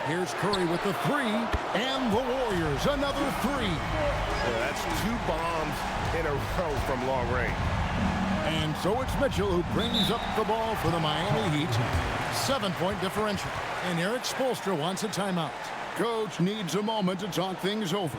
Here's Curry with the 3, and the Warriors another 3. Yeah, that's 2 bombs in a row from long range. And so it's Mitchell who brings up the ball for the Miami Heat. 7-point differential. And Eric Spoelstra wants a timeout. Coach needs a moment to talk things over.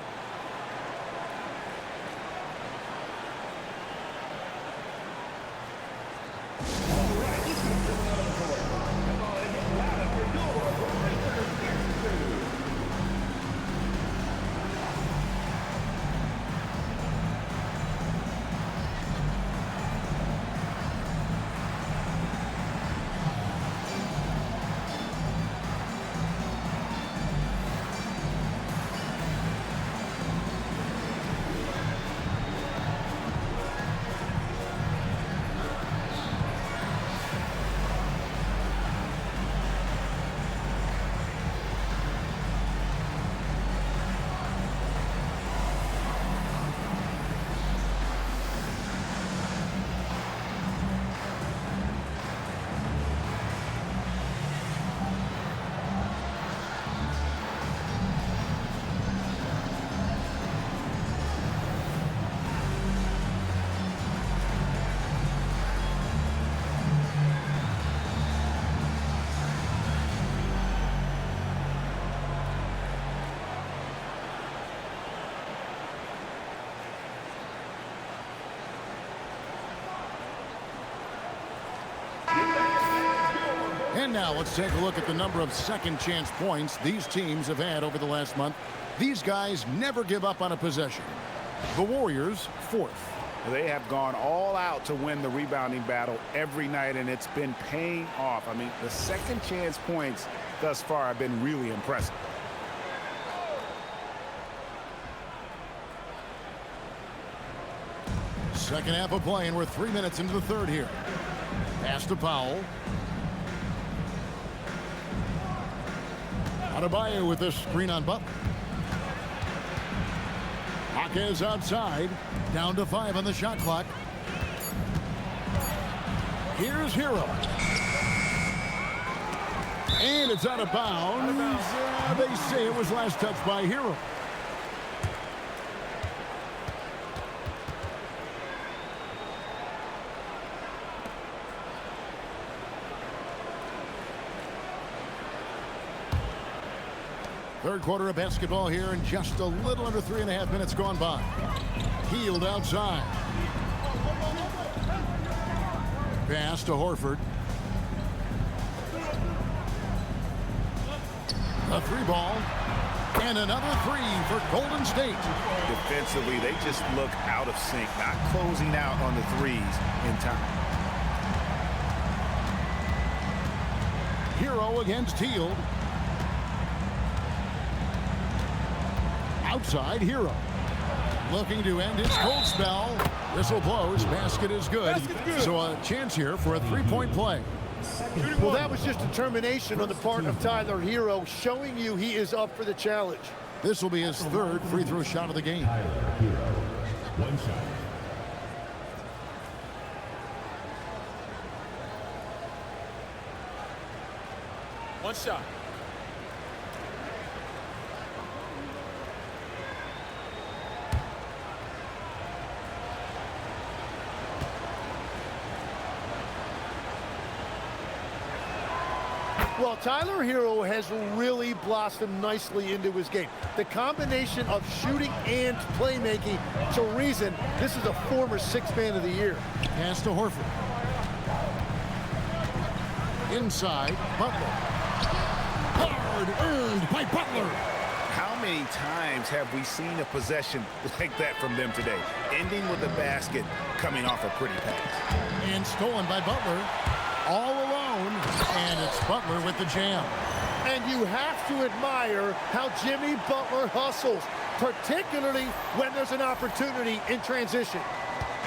And now let's take a look at the number of second chance points these teams have had over the last month. These guys never give up on a possession. The Warriors 4th. They have gone all out to win the rebounding battle every night, and it's been paying off. I mean, the second chance points thus far have been really impressive. Second half of play, and we're 3 minutes into the 3rd here. Pass to Powell. Adebayo with this screen on Butler. Jaquez outside. Down to 5 on the shot clock. Here's Hero. And it's out of bounds. They say it was last touched by Hero. Third quarter of basketball here, and just a little under 3.5 minutes gone by. Healed outside. Pass to Horford. A 3 ball. And another 3 for Golden State. Defensively, they just look out of sync, not closing out on the threes in time. Hero against Hield. Outside Hero. Looking to end his cold spell. Whistle blows. Basket is good. So a chance here for a 3-point play. Well, that was just determination on the part of Tyler Hero, showing you he is up for the challenge. This will be his 3rd free throw shot of the game. Tyler Hero. 1 shot. One shot. Well, Tyler Hero has really blossomed nicely into his game. The combination of shooting and playmaking, it's a reason this is a former 6th man of the year. Pass to Horford. Inside, Butler. Hard earned by Butler. How many times have we seen a possession like that from them today? Ending with a basket, coming off a pretty pass. And stolen by Butler. All alone. zone, and it's Butler with the jam. And you have to admire how Jimmy Butler hustles, particularly when there's an opportunity in transition.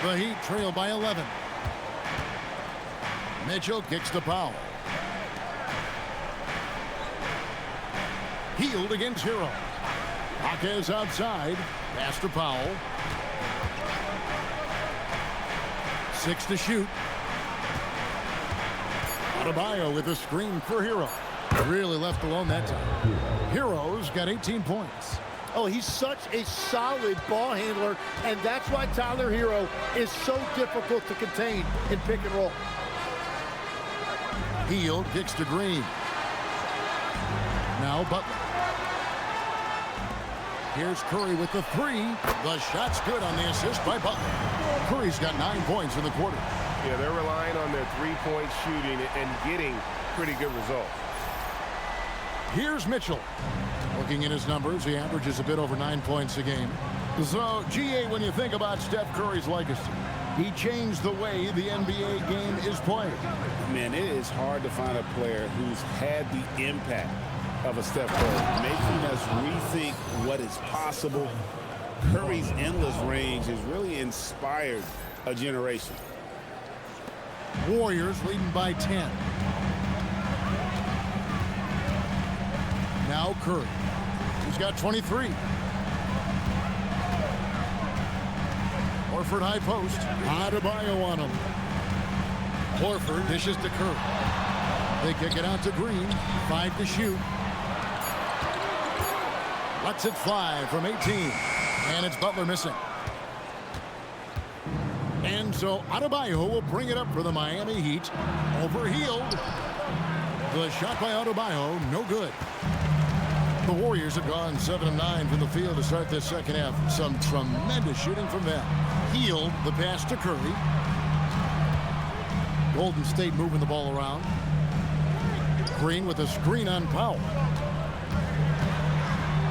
The Heat trail by 11. Mitchell kicks to Powell. Healed against Hero. Jaquez outside. Pass to Powell. 6 to shoot. Adebayo with a screen for Hero. Really left alone that time. Hero's got 18 points. Oh, he's such a solid ball handler, and that's why Tyler Hero is so difficult to contain in pick and roll. Hield kicks to Green. Now Butler. Here's Curry with the 3. The shot's good on the assist by Butler. Curry's got 9 points in the quarter. Yeah, they're relying on their three-point shooting and getting pretty good results. Here's Mitchell. Looking at his numbers, he averages a bit over 9 points a game. So, GA, when you think about Steph Curry's legacy, he changed the way the NBA game is played. Man, it is hard to find a player who's had the impact of a Steph Curry, making us rethink what is possible. Curry's endless range has really inspired a generation. Warriors leading by 10. Now Curry. He's got 23. Horford high post. Adebayo on him. Horford dishes to Curry. They kick it out to Green. 5 to shoot. Lets it fly from 18. And it's Butler missing. And so Adebayo will bring it up for the Miami Heat. Over Hield. The shot by Adebayo, no good. The Warriors have gone 7 of 9 from the field to start this second half. Some tremendous shooting from them. Hield, the pass to Curry. Golden State moving the ball around. Green with a screen on Powell.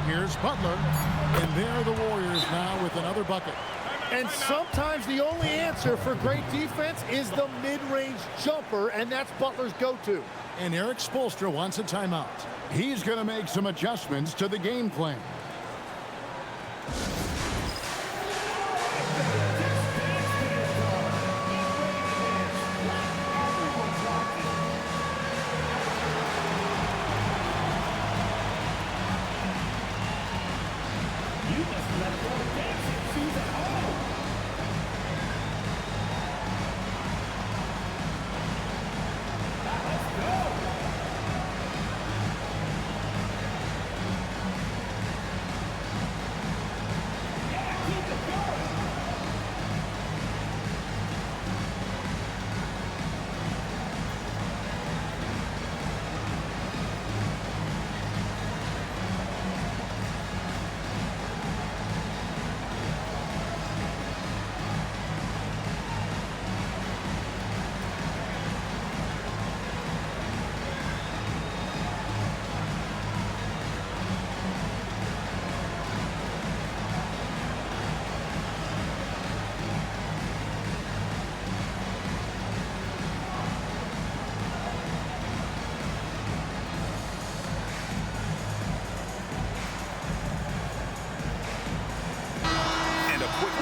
Here's Butler. And there are the Warriors now with another bucket. And sometimes the only answer for great defense is the mid-range jumper, and that's Butler's go-to. And Eric Spoelstra wants a timeout. He's going to make some adjustments to the game plan.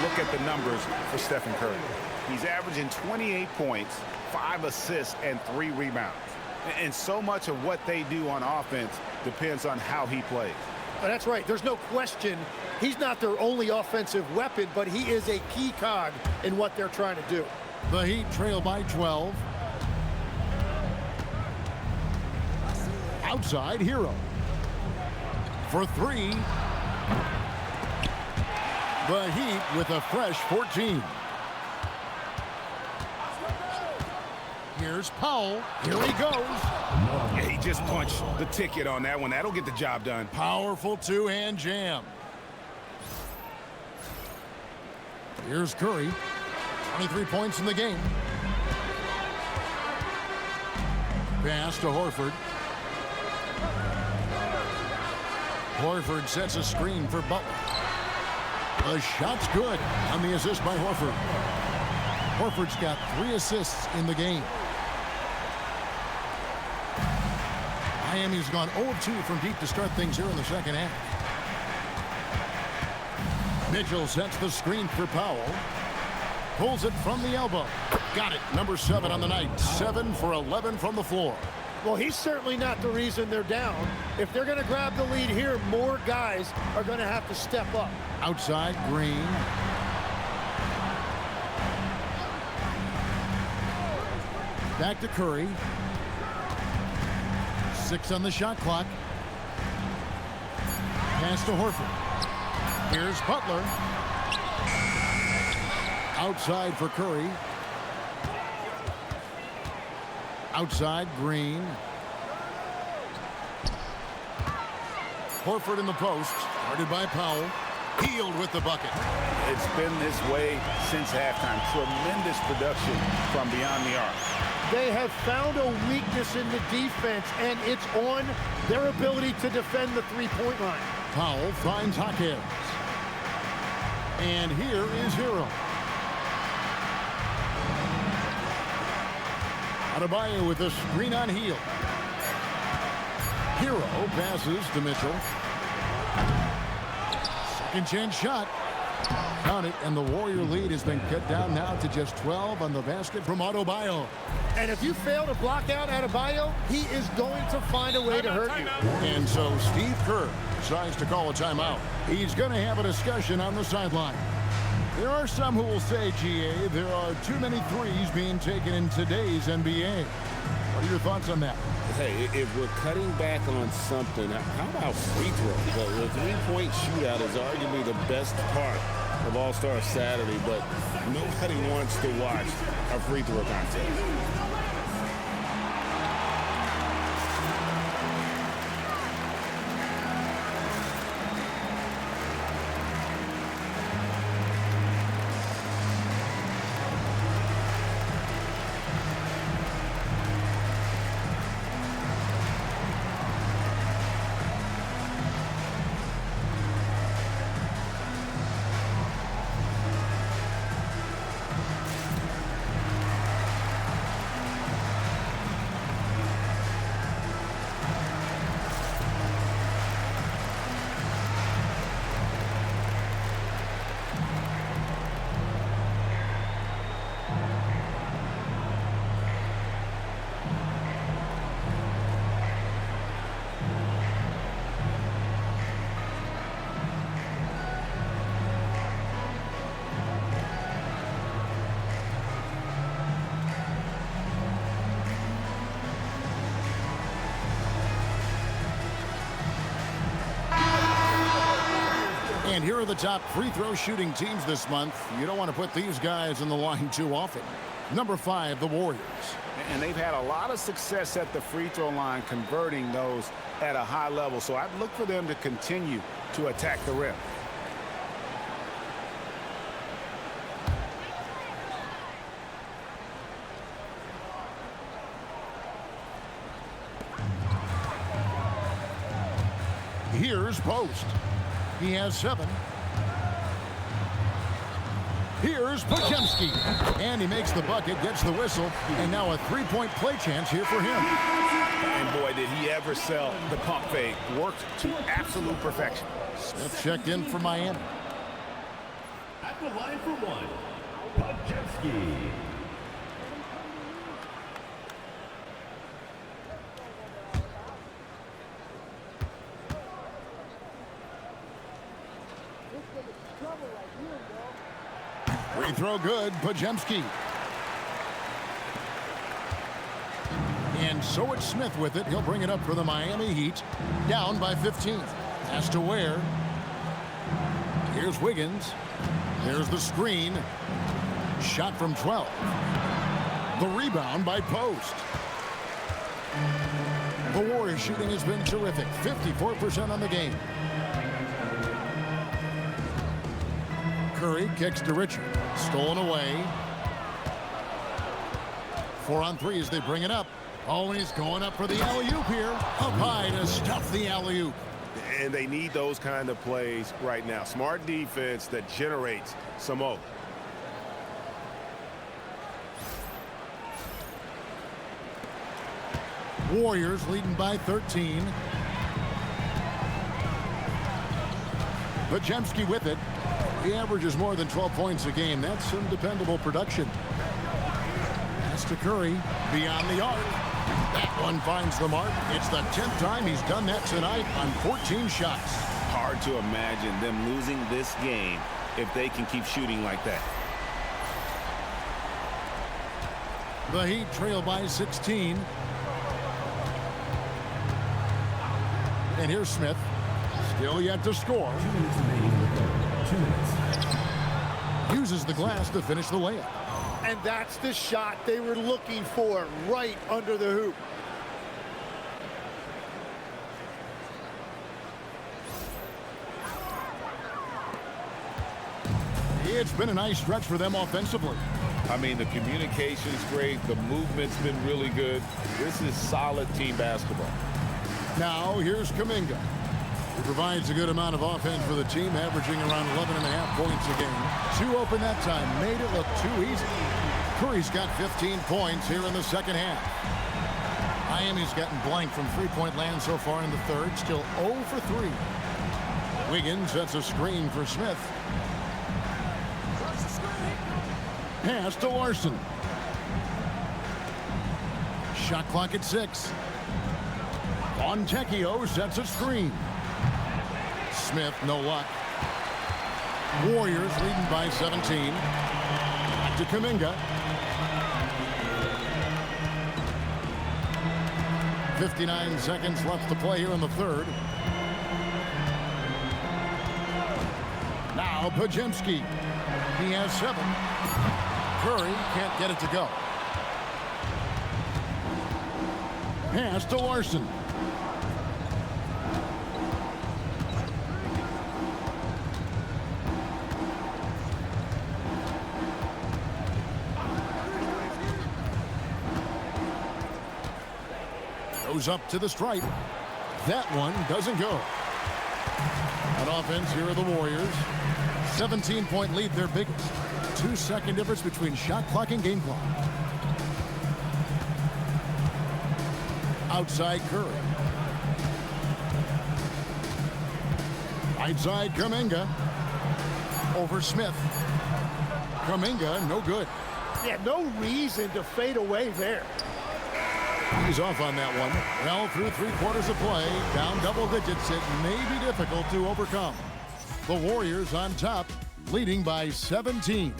Look at the numbers for Stephen Curry. He's averaging 28 points, 5 assists, and 3 rebounds. And so much of what they do on offense depends on how he plays. That's right. There's no question he's not their only offensive weapon, but he is a key cog in what they're trying to do. The Heat trail by 12. Outside, Hero. For 3. The Heat with a fresh 14. Here's Powell. Here he goes. Yeah, he just punched the ticket on that one. That'll get the job done. Powerful two-hand jam. Here's Curry. 23 points in the game. Pass to Horford. Horford sets a screen for Butler. The shot's good on the assist by Horford. Horford's got 3 assists in the game. Miami's gone 0-2 from deep to start things here in the second half. Mitchell sets the screen for Powell. Pulls it from the elbow. Got it. Number 7 on the night. 7 for 11 from the floor. Well, he's certainly not the reason they're down. If they're going to grab the lead here, more guys are going to have to step up. Outside, Green. Back to Curry. 6 on the shot clock. Pass to Horford. Here's Butler. Outside for Curry. Outside, Green. Horford in the post. Guarded by Powell. Healed with the bucket. It's been this way since halftime. Tremendous production from beyond the arc. They have found a weakness in the defense, and it's on their ability to defend the three-point line. Powell finds Hawkins. And here is Hero. Adebayo with the screen on Heel. Hero passes to Mitchell. Second chance shot. Count it, and the Warrior lead has been cut down now to just 12 on the basket from Adebayo. And if you fail to block out Adebayo, he is going to find a way to hurt you. And so Steve Kerr decides to call a timeout. He's going to have a discussion on the sideline. There are some who will say, GA, there are too many threes being taken in today's NBA. What are your thoughts on that? Hey, if we're cutting back on something, how about free throws? The three-point shootout is arguably the best part of All-Star Saturday, but nobody wants to watch a free throw contest. And here are the top free throw shooting teams this month. You don't want to put these guys in the line too often. Number 5, the Warriors. And they've had a lot of success at the free throw line, converting those at a high level. So I'd look for them to continue to attack the rim. Here's Post. He has 7. Here's Podziemski. And he makes the bucket, gets the whistle, and now a three-point play chance here for him. And boy, did he ever sell the pump fake. Worked to absolute perfection. Smith checked in for Miami. At the line for one, Podziemski. Free throw good, Podziemski. And so it's Smith with it. He'll bring it up for the Miami Heat. Down by 15. Has to Ware. Here's Wiggins. There's the screen. Shot from 12. The rebound by Post. The Warriors shooting has been terrific. 54% on the game. Curry kicks to Richard. Stolen away. 4 on 3 as they bring it up. Always going up for the alley-oop here. Up high to stuff the alley-oop. And they need those kind of plays right now. Smart defense that generates some more. Warriors leading by 13. Podziemski with it. He averages more than 12 points a game. That's some dependable production. Pass to Curry. Beyond the arc. That one finds the mark. It's the 10th time he's done that tonight on 14 shots. Hard to imagine them losing this game if they can keep shooting like that. The Heat trail by 16. And here's Smith. Still yet to score. 2 minutes. Uses the glass to finish the layup. And that's the shot they were looking for, right under the hoop. It's been a nice stretch for them offensively. I mean, the communication's great. The movement's been really good. This is solid team basketball. Now, here's Kuminga. He provides a good amount of offense for the team, averaging around 11.5 points a game. 2 open that time. Made it look too easy. Curry's got 15 points here in the second half. Miami's gotten blank from three-point land so far in the third. Still 0 for 3. Wiggins sets a screen for Smith. Pass to Larson. Shot clock at 6. Fontecchio sets a screen. Smith, no luck. Warriors leading by 17. Back to Kuminga. 59 seconds left to play here in the third. Now Podziemski. He has 7. Curry can't get it to go. Pass to Larson. Goes up to the stripe. That one doesn't go. On offense, here are the Warriors. 17-point lead, their biggest. 2-second difference between shot clock and game clock. Outside Curry. Right side Kuminga. Over Smith. Kuminga, no good. Yeah, no reason to fade away there. He's off on that one. Well, through 3/4 of play, down double digits, it may be difficult to overcome. The Warriors on top, leading by 17.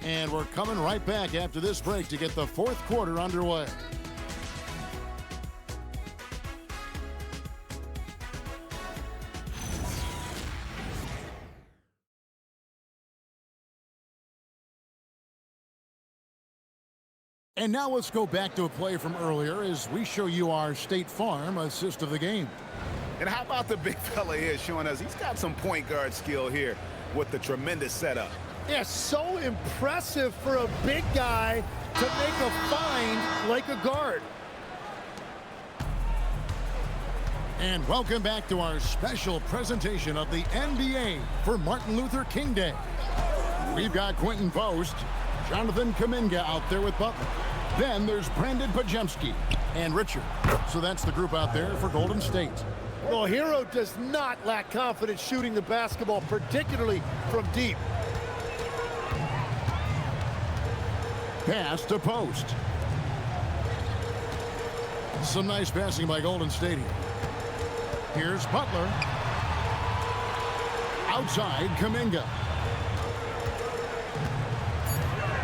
And we're coming right back after this break to get the 4th quarter underway. And now let's go back to a play from earlier as we show you our State Farm assist of the game. And how about the big fella here showing us he's got some point guard skill here with the tremendous setup. Yeah, so impressive for a big guy to make a find like a guard. And welcome back to our special presentation of the NBA for Martin Luther King Day. We've got Quentin Post, Jonathan Kuminga out there with Butler. Then there's Brandin Podziemski and Richard. So that's the group out there for Golden State. Well, Hero does not lack confidence shooting the basketball, particularly from deep. Pass to Post. Some nice passing by Golden State here. Here's Butler. Outside Kuminga.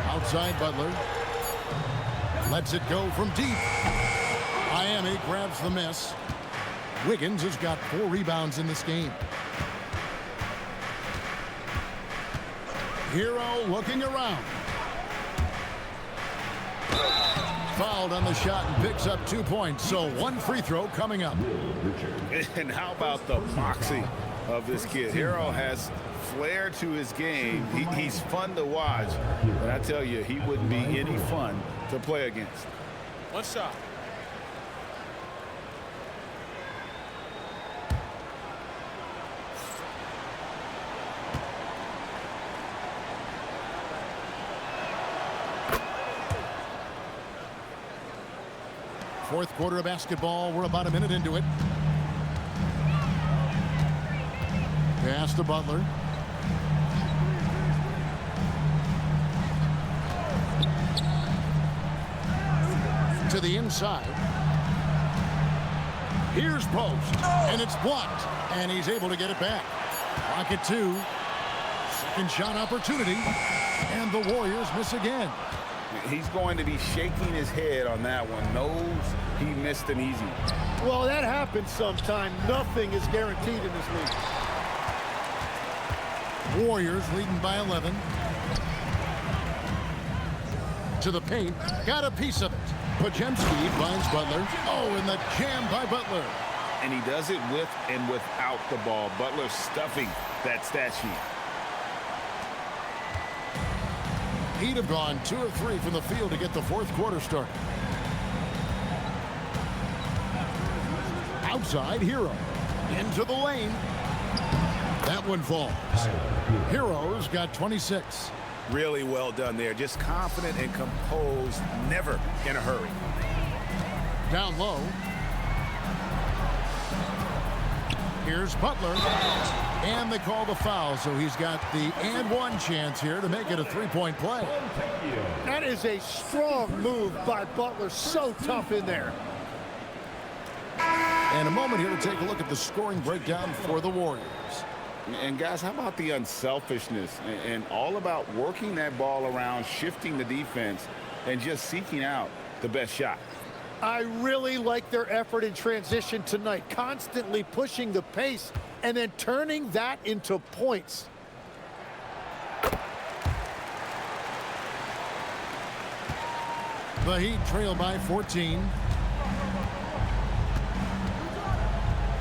Outside Butler. Lets it go from deep. Miami grabs the miss. Wiggins has got 4 rebounds in this game. Hero looking around. Fouled on the shot and picks up 2 points. So 1 free throw coming up. And how about the moxie of this kid? Hero has flair to his game. He's fun to watch. But I tell you, he wouldn't be any fun to play against. One shot. Fourth quarter of basketball. We're about a minute into it. Pass to Butler. To the inside. Here's post. And it's blocked. And he's able to get it back. Pocket 2. Second shot opportunity. And the Warriors miss again. He's going to be shaking his head on that one. Knows he missed an easy. Well, that happens sometime. Nothing is guaranteed in this league. Warriors leading by 11. To the paint. Got a piece of it. Podziemski finds Butler. Oh, and the jam by Butler. And he does it with and without the ball. Butler stuffing that stat sheet. He'd have gone 2 or 3 from the field to get the fourth quarter started. Outside, Hero. Into the lane. That one falls. Hero's got 26. Really well done there. Just confident and composed. Never in a hurry. Down low. Here's Butler. And they call the foul, so he's got the and one chance here to make it a three-point play. That is a strong move by Butler. So tough in there. And a moment here to take a look at the scoring breakdown for the Warriors. And guys, how about the unselfishness and all about working that ball around, shifting the defense, and just seeking out the best shot. I really like their effort in transition tonight, constantly pushing the pace and then turning that into points. The Heat trail by 14.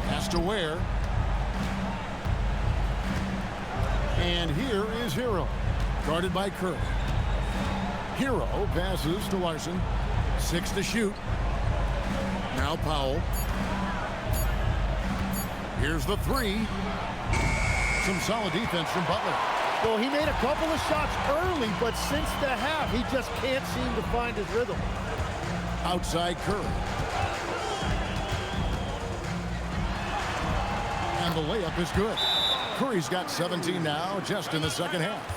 Has to Ware. And here is Hero, guarded by Curry. Hero passes to Larson. 6 to shoot. Now Powell. Here's the 3. Some solid defense from Butler. Well, he made a couple of shots early, but since the half, he just can't seem to find his rhythm. Outside Curry. And the layup is good. Curry's got 17 now, just in the second half.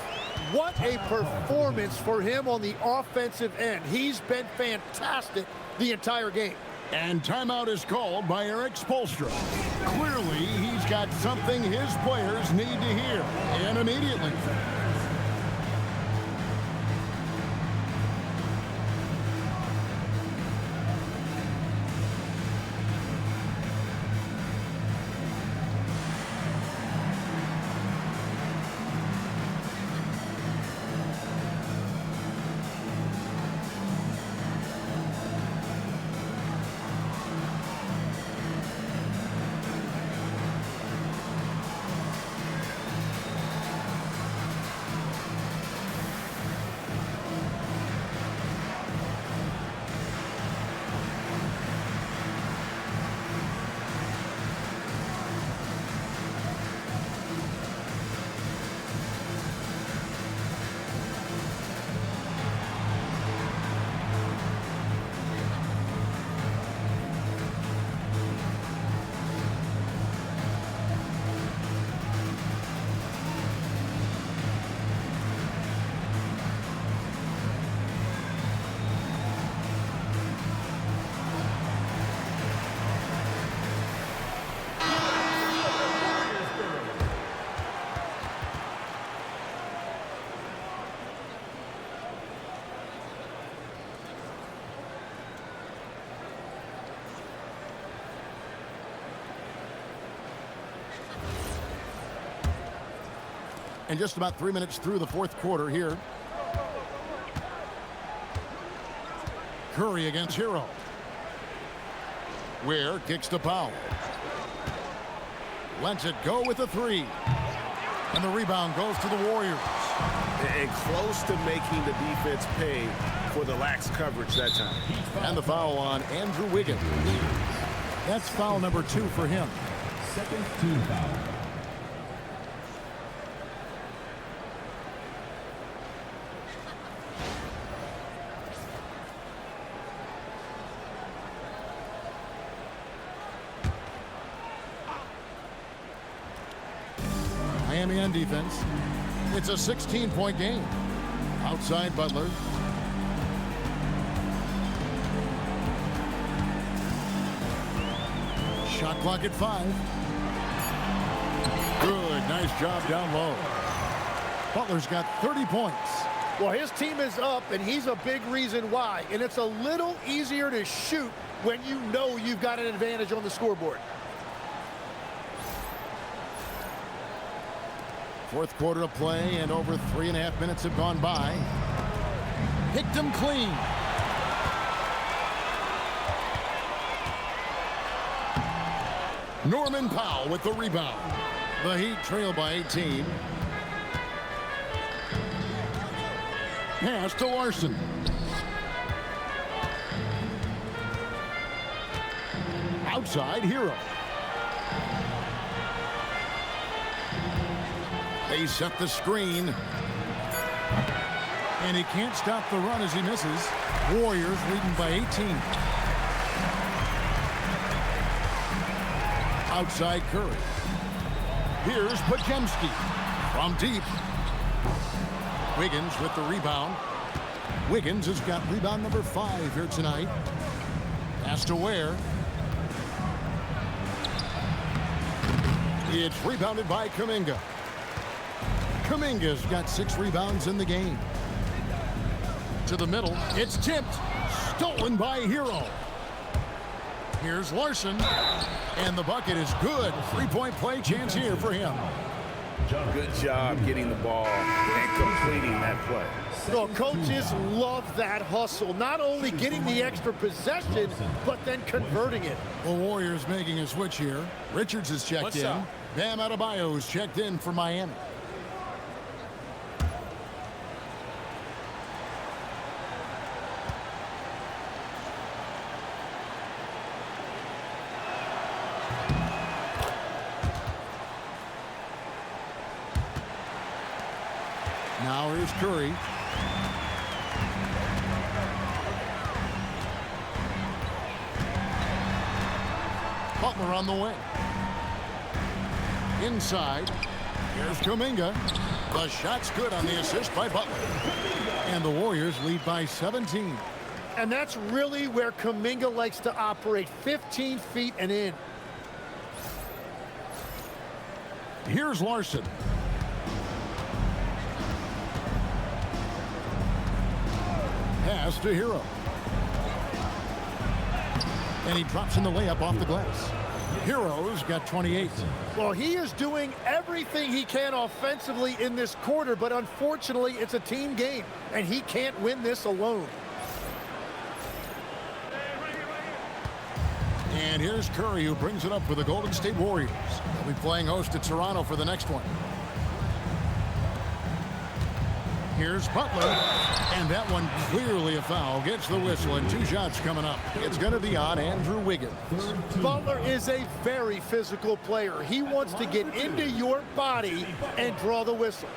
What a performance for him on the offensive end. He's been fantastic the entire game. And timeout is called by Eric Spoelstra. Clearly, he's got something his players need to hear, and immediately. And just about 3 minutes through the fourth quarter here. Curry against Hero. Ware kicks to Powell. Lets it go with a 3. And the rebound goes to the Warriors. And close to making the defense pay for the lax coverage that time. And the foul on Andrew Wiggins. That's foul number 2 for him. Second team foul. man defense. It's a 16-point game. Outside Butler. Shot clock at 5. Good, nice job down low. Butler's got 30 points. Well, his team is up, and he's a big reason why. And it's a little easier to shoot when you know you've got an advantage on the scoreboard. Fourth quarter of play, and over 3.5 minutes have gone by. Picked him clean. Norman Powell with the rebound. The Heat trail by 18. Pass to Larson. Outside, Hero. They set the screen. And he can't stop the run as he misses. Warriors leading by 18. Outside Curry. Here's Podziemski from deep. Wiggins with the rebound. Wiggins has got rebound number 5 here tonight. Pass to Ware. It's rebounded by Kuminga. Kuminga's got 6 rebounds in the game. To the middle. It's tipped. Stolen by Hero. Here's Larson. And the bucket is good. 3-point play chance here for him. Good job getting the ball and completing that play. So coaches love that hustle. Not only getting the extra possession, but then converting it. The Warriors making a switch here. Richards is checked in. Bam Adebayo is checked in for Miami. Now here's Curry. Butler on the wing. Inside. Here's Kuminga. The shot's good on the assist by Butler. And the Warriors lead by 17. And that's really where Kuminga likes to operate. 15 feet and in. Here's Larson. Pass to Hero. And he drops in the layup off the glass. Hero's got 28. Well, he is doing everything he can offensively in this quarter, but unfortunately, it's a team game, and he can't win this alone. And here's Curry, who brings it up for the Golden State Warriors. They'll be playing host to Toronto for the next one. Here's Butler, and that one clearly a foul. Gets the whistle, and 2 shots coming up. It's going to be on Andrew Wiggins. Butler is a very physical player. He wants to get into your body and draw the whistle.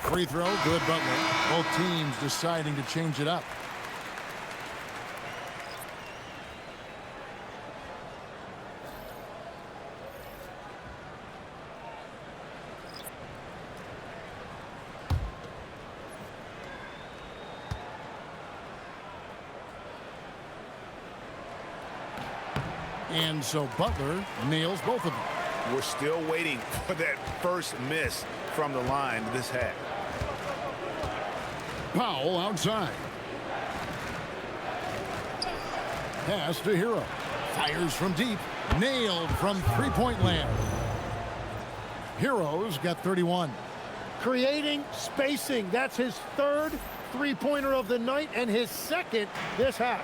Free throw, good Butler. Both teams deciding to change it up. And so Butler nails both of them. We're still waiting for that first miss from the line this half. Powell outside. Pass to Hero. Fires from deep. Nailed from three-point land. Hero's got 31. Creating spacing. That's his 3rd three-pointer of the night and his 2nd this half.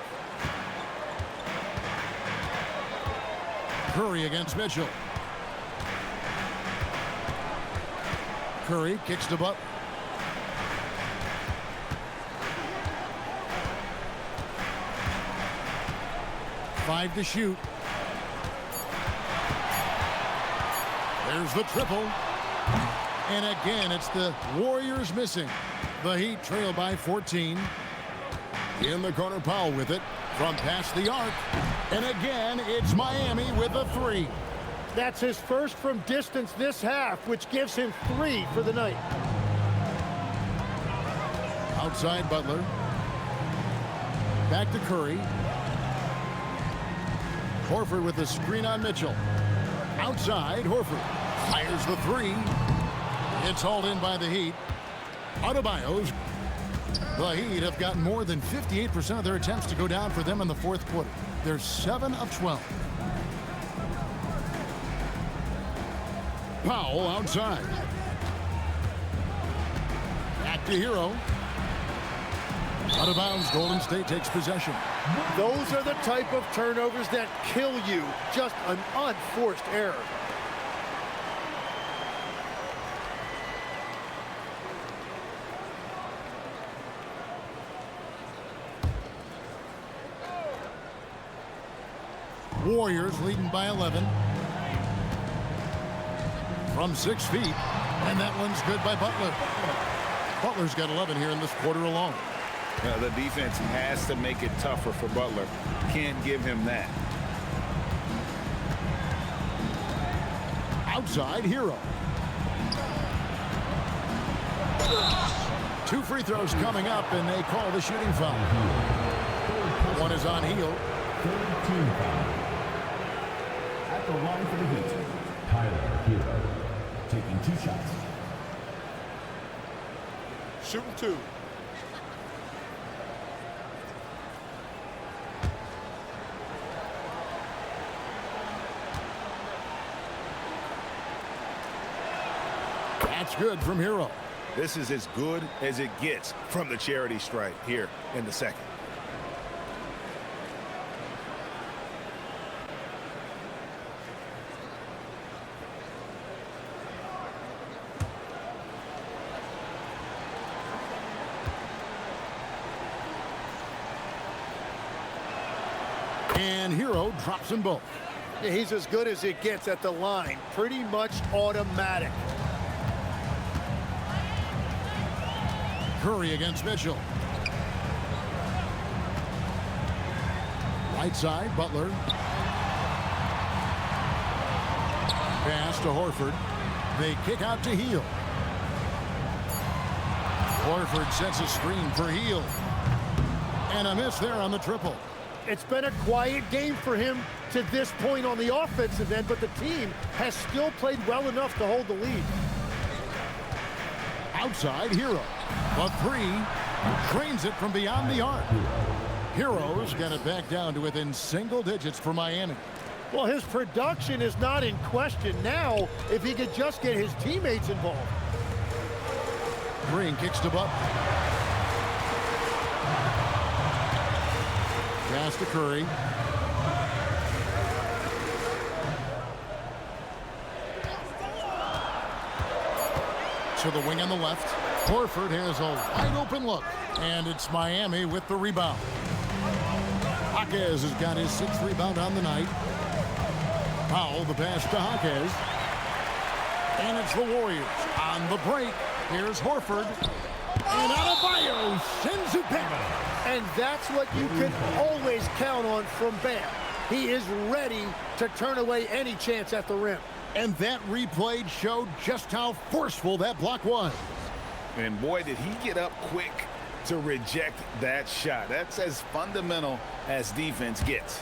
Curry against Mitchell. Curry kicks to Butler. 5 to shoot. There's the triple. And again, it's the Warriors missing. The Heat trail by 14. In the corner, Powell with it from past the arc. And again, it's Miami with a 3. That's his first from distance this half, which gives him 3 for the night. Outside Butler. Back to Curry. Horford with the screen on Mitchell. Outside, Horford fires the 3. It's hauled in by the Heat. Adebayo's. The Heat have gotten more than 58% of their attempts to go down for them in the fourth quarter. They're 7 of 12. Powell outside. Back to Hero. Out of bounds, Golden State takes possession. Those are the type of turnovers that kill you. Just an unforced error. Warriors leading by 11. From 6 feet. And that one's good by Butler. Butler's got 11 here in this quarter alone. The defense has to make it tougher for Butler. Can't give him that. Outside, Hero. 2 free throws coming up, and they call the shooting foul. One is on Heel. Third team foul. At the line for the Heat, Tyler Hero taking 2 shots. Shooting 2. That's good from Hero. This is as good as it gets from the charity stripe here in the second. And Hero drops them both. Yeah, he's as good as it gets at the line. Pretty much automatic. Curry against Mitchell. Right side, Butler. Pass to Horford. They kick out to Heel. Horford sets a screen for Heel. And a miss there on the triple. It's been a quiet game for him to this point on the offensive end, but the team has still played well enough to hold the lead. Outside, Hero. A 3. Drains it from beyond the arc. Hero's got it back down to within single digits for Miami. Well, his production is not in question now if he could just get his teammates involved. Green kicks to Butler. Pass to Curry. To the wing on the left. Horford has a wide open look. And it's Miami with the rebound. Jaquez has got his 6th rebound on the night. Powell the pass to Jaquez. And it's the Warriors on the break. Here's Horford. And Adebayo sends it back. And that's what you can always count on from Bam. He is ready to turn away any chance at the rim. And that replay showed just how forceful that block was. And boy, did he get up quick to reject that shot. That's as fundamental as defense gets.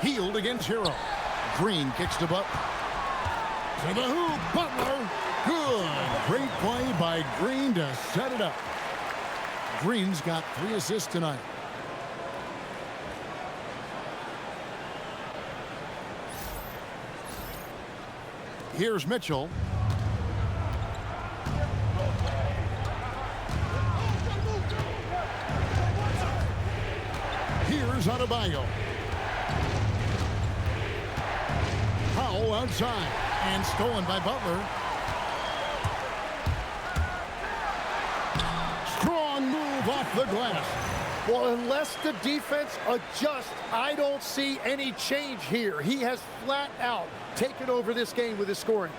Healed against Hero. Green kicks to Butler. To the hoop, Butler. Good. Great play by Green to set it up. Green's got 3 assists tonight. Here's Mitchell. Here's Adebayo. Powell outside and stolen by Butler. move off the glass. Well, unless the defense adjusts, I don't see any change here. He has flat out taken over this game with his scoring.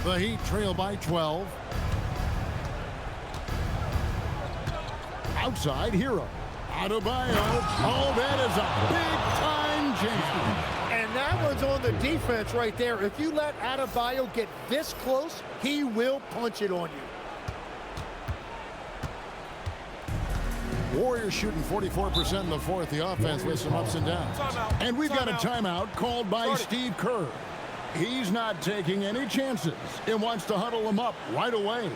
The Heat trail by 12. Outside, Hero. Adebayo. Oh, that is a big-time jam. And that one's on the defense right there. If you let Adebayo get this close, he will punch it on you. Warriors shooting 44% in the fourth. The offense with some ups and downs. And we've got a timeout called by Steve Kerr. He's not taking any chances and wants to huddle them up right away.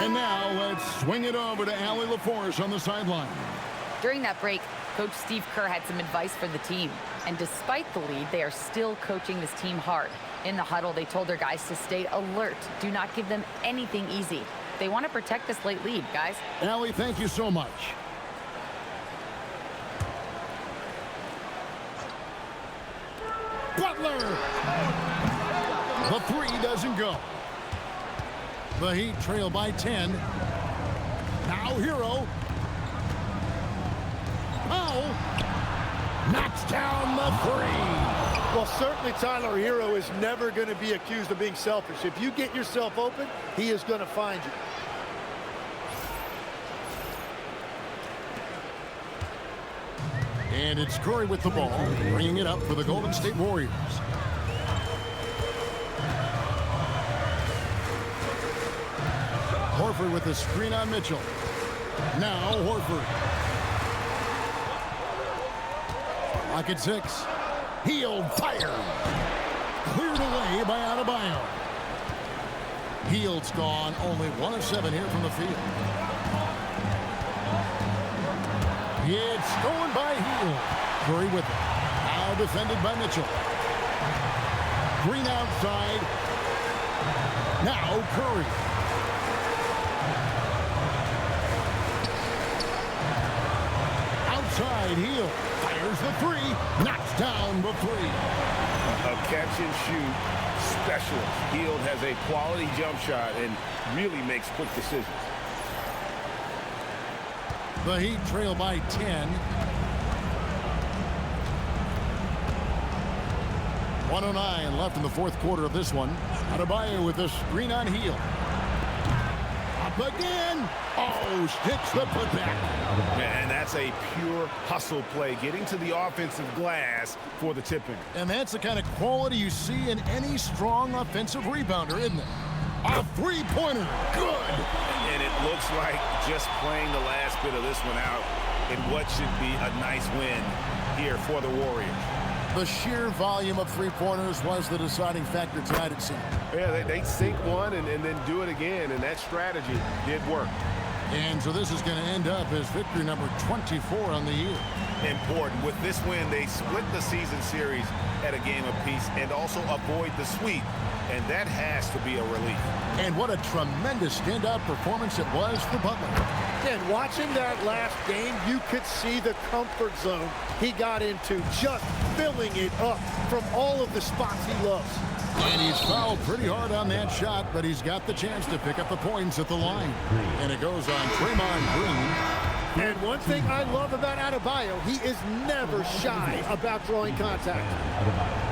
And now let's swing it over to Allie LaForce on the sideline. During that break, Coach Steve Kerr had some advice for the team. And despite the lead, they are still coaching this team hard. In the huddle, they told their guys to stay alert. Do not give them anything easy. They want to protect this late lead, guys. Allie, thank you so much. Butler! The three doesn't go. The Heat trail by 10. Now Hero. Powell knocks down the three. Well, certainly Tyler Hero is never going to be accused of being selfish. If you get yourself open, he is going to find you. And it's Curry with the ball, bringing it up for the Golden State Warriors. Horford with the screen on Mitchell. Now Horford. Lock at 6. Healed, fire. Cleared away by Adebayo. Healed's gone. Only 1 of 7 here from the field. It's stolen by Hield. Curry with it. Now defended by Mitchell. Green outside. Now Curry. Outside, Hield fires the three. Knocks down the three. A catch and shoot specialist. Hield has a quality jump shot and really makes quick decisions. The Heat trail by 10. 1:09 left in the fourth quarter of this one. Adebayo with the screen on Hield. Up again. Oh, sticks the putback. And that's a pure hustle play, getting to the offensive glass for the tip-in. And that's the kind of quality you see in any strong offensive rebounder, isn't it? A three-pointer. Good. And it looks like just playing the last bit of this one out in what should be a nice win here for the Warriors. The sheer volume of three-pointers was the deciding factor tonight, it seemed. Yeah, they sink one and then do it again, and that strategy did work. And so this is going to end up as victory number 24 on the year. Important. With this win, they split the season series at a game apiece and also avoid the sweep. And that has to be a relief. And what a tremendous standout performance it was for Butler. And watching that last game, you could see the comfort zone he got into, just filling it up from all of the spots he loves. And he's fouled pretty hard on that shot, but he's got the chance to pick up the points at the line. And it goes on Draymond Green. And one thing I love about Adebayo, he is never shy about drawing contact. Adebayo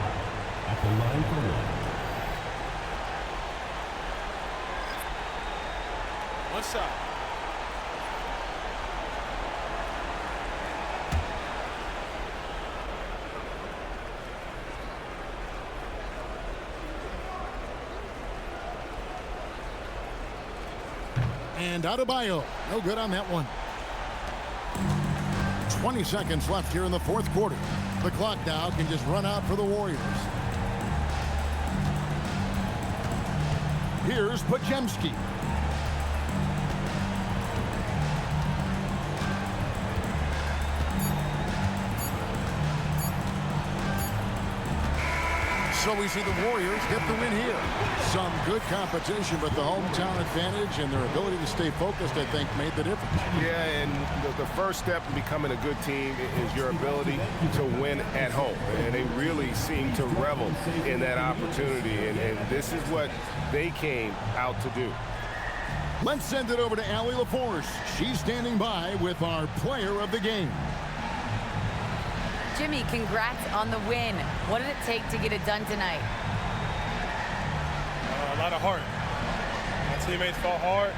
at the line for one. One shot. And Adebayo, no good on that one. 20 seconds left here in the fourth quarter. The clock now can just run out for the Warriors. Here's Podziemski. So we see the Warriors get the win here. Some good competition, but the hometown advantage and their ability to stay focused, I think, made the difference. Yeah, and the first step in becoming a good team is your ability to win at home. And they really seem to revel in that opportunity. And this is what they came out to do. Let's send it over to Allie LaForce. She's standing by with our player of the game. Jimmy, congrats on the win. What did it take to get it done tonight? A lot of heart. My teammates fought hard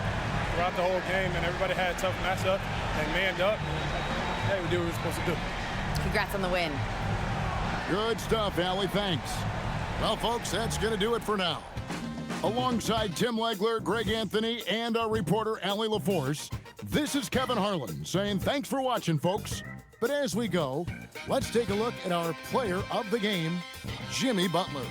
throughout the whole game, and everybody had a tough matchup. They manned up. Hey, we did what we were supposed to do. Congrats on the win. Good stuff, Allie. Thanks. Well, folks, that's going to do it for now. Alongside Tim Legler, Greg Anthony, and our reporter, Allie LaForce, this is Kevin Harlan saying thanks for watching, folks. But as we go, let's take a look at our player of the game, Jimmy Butler.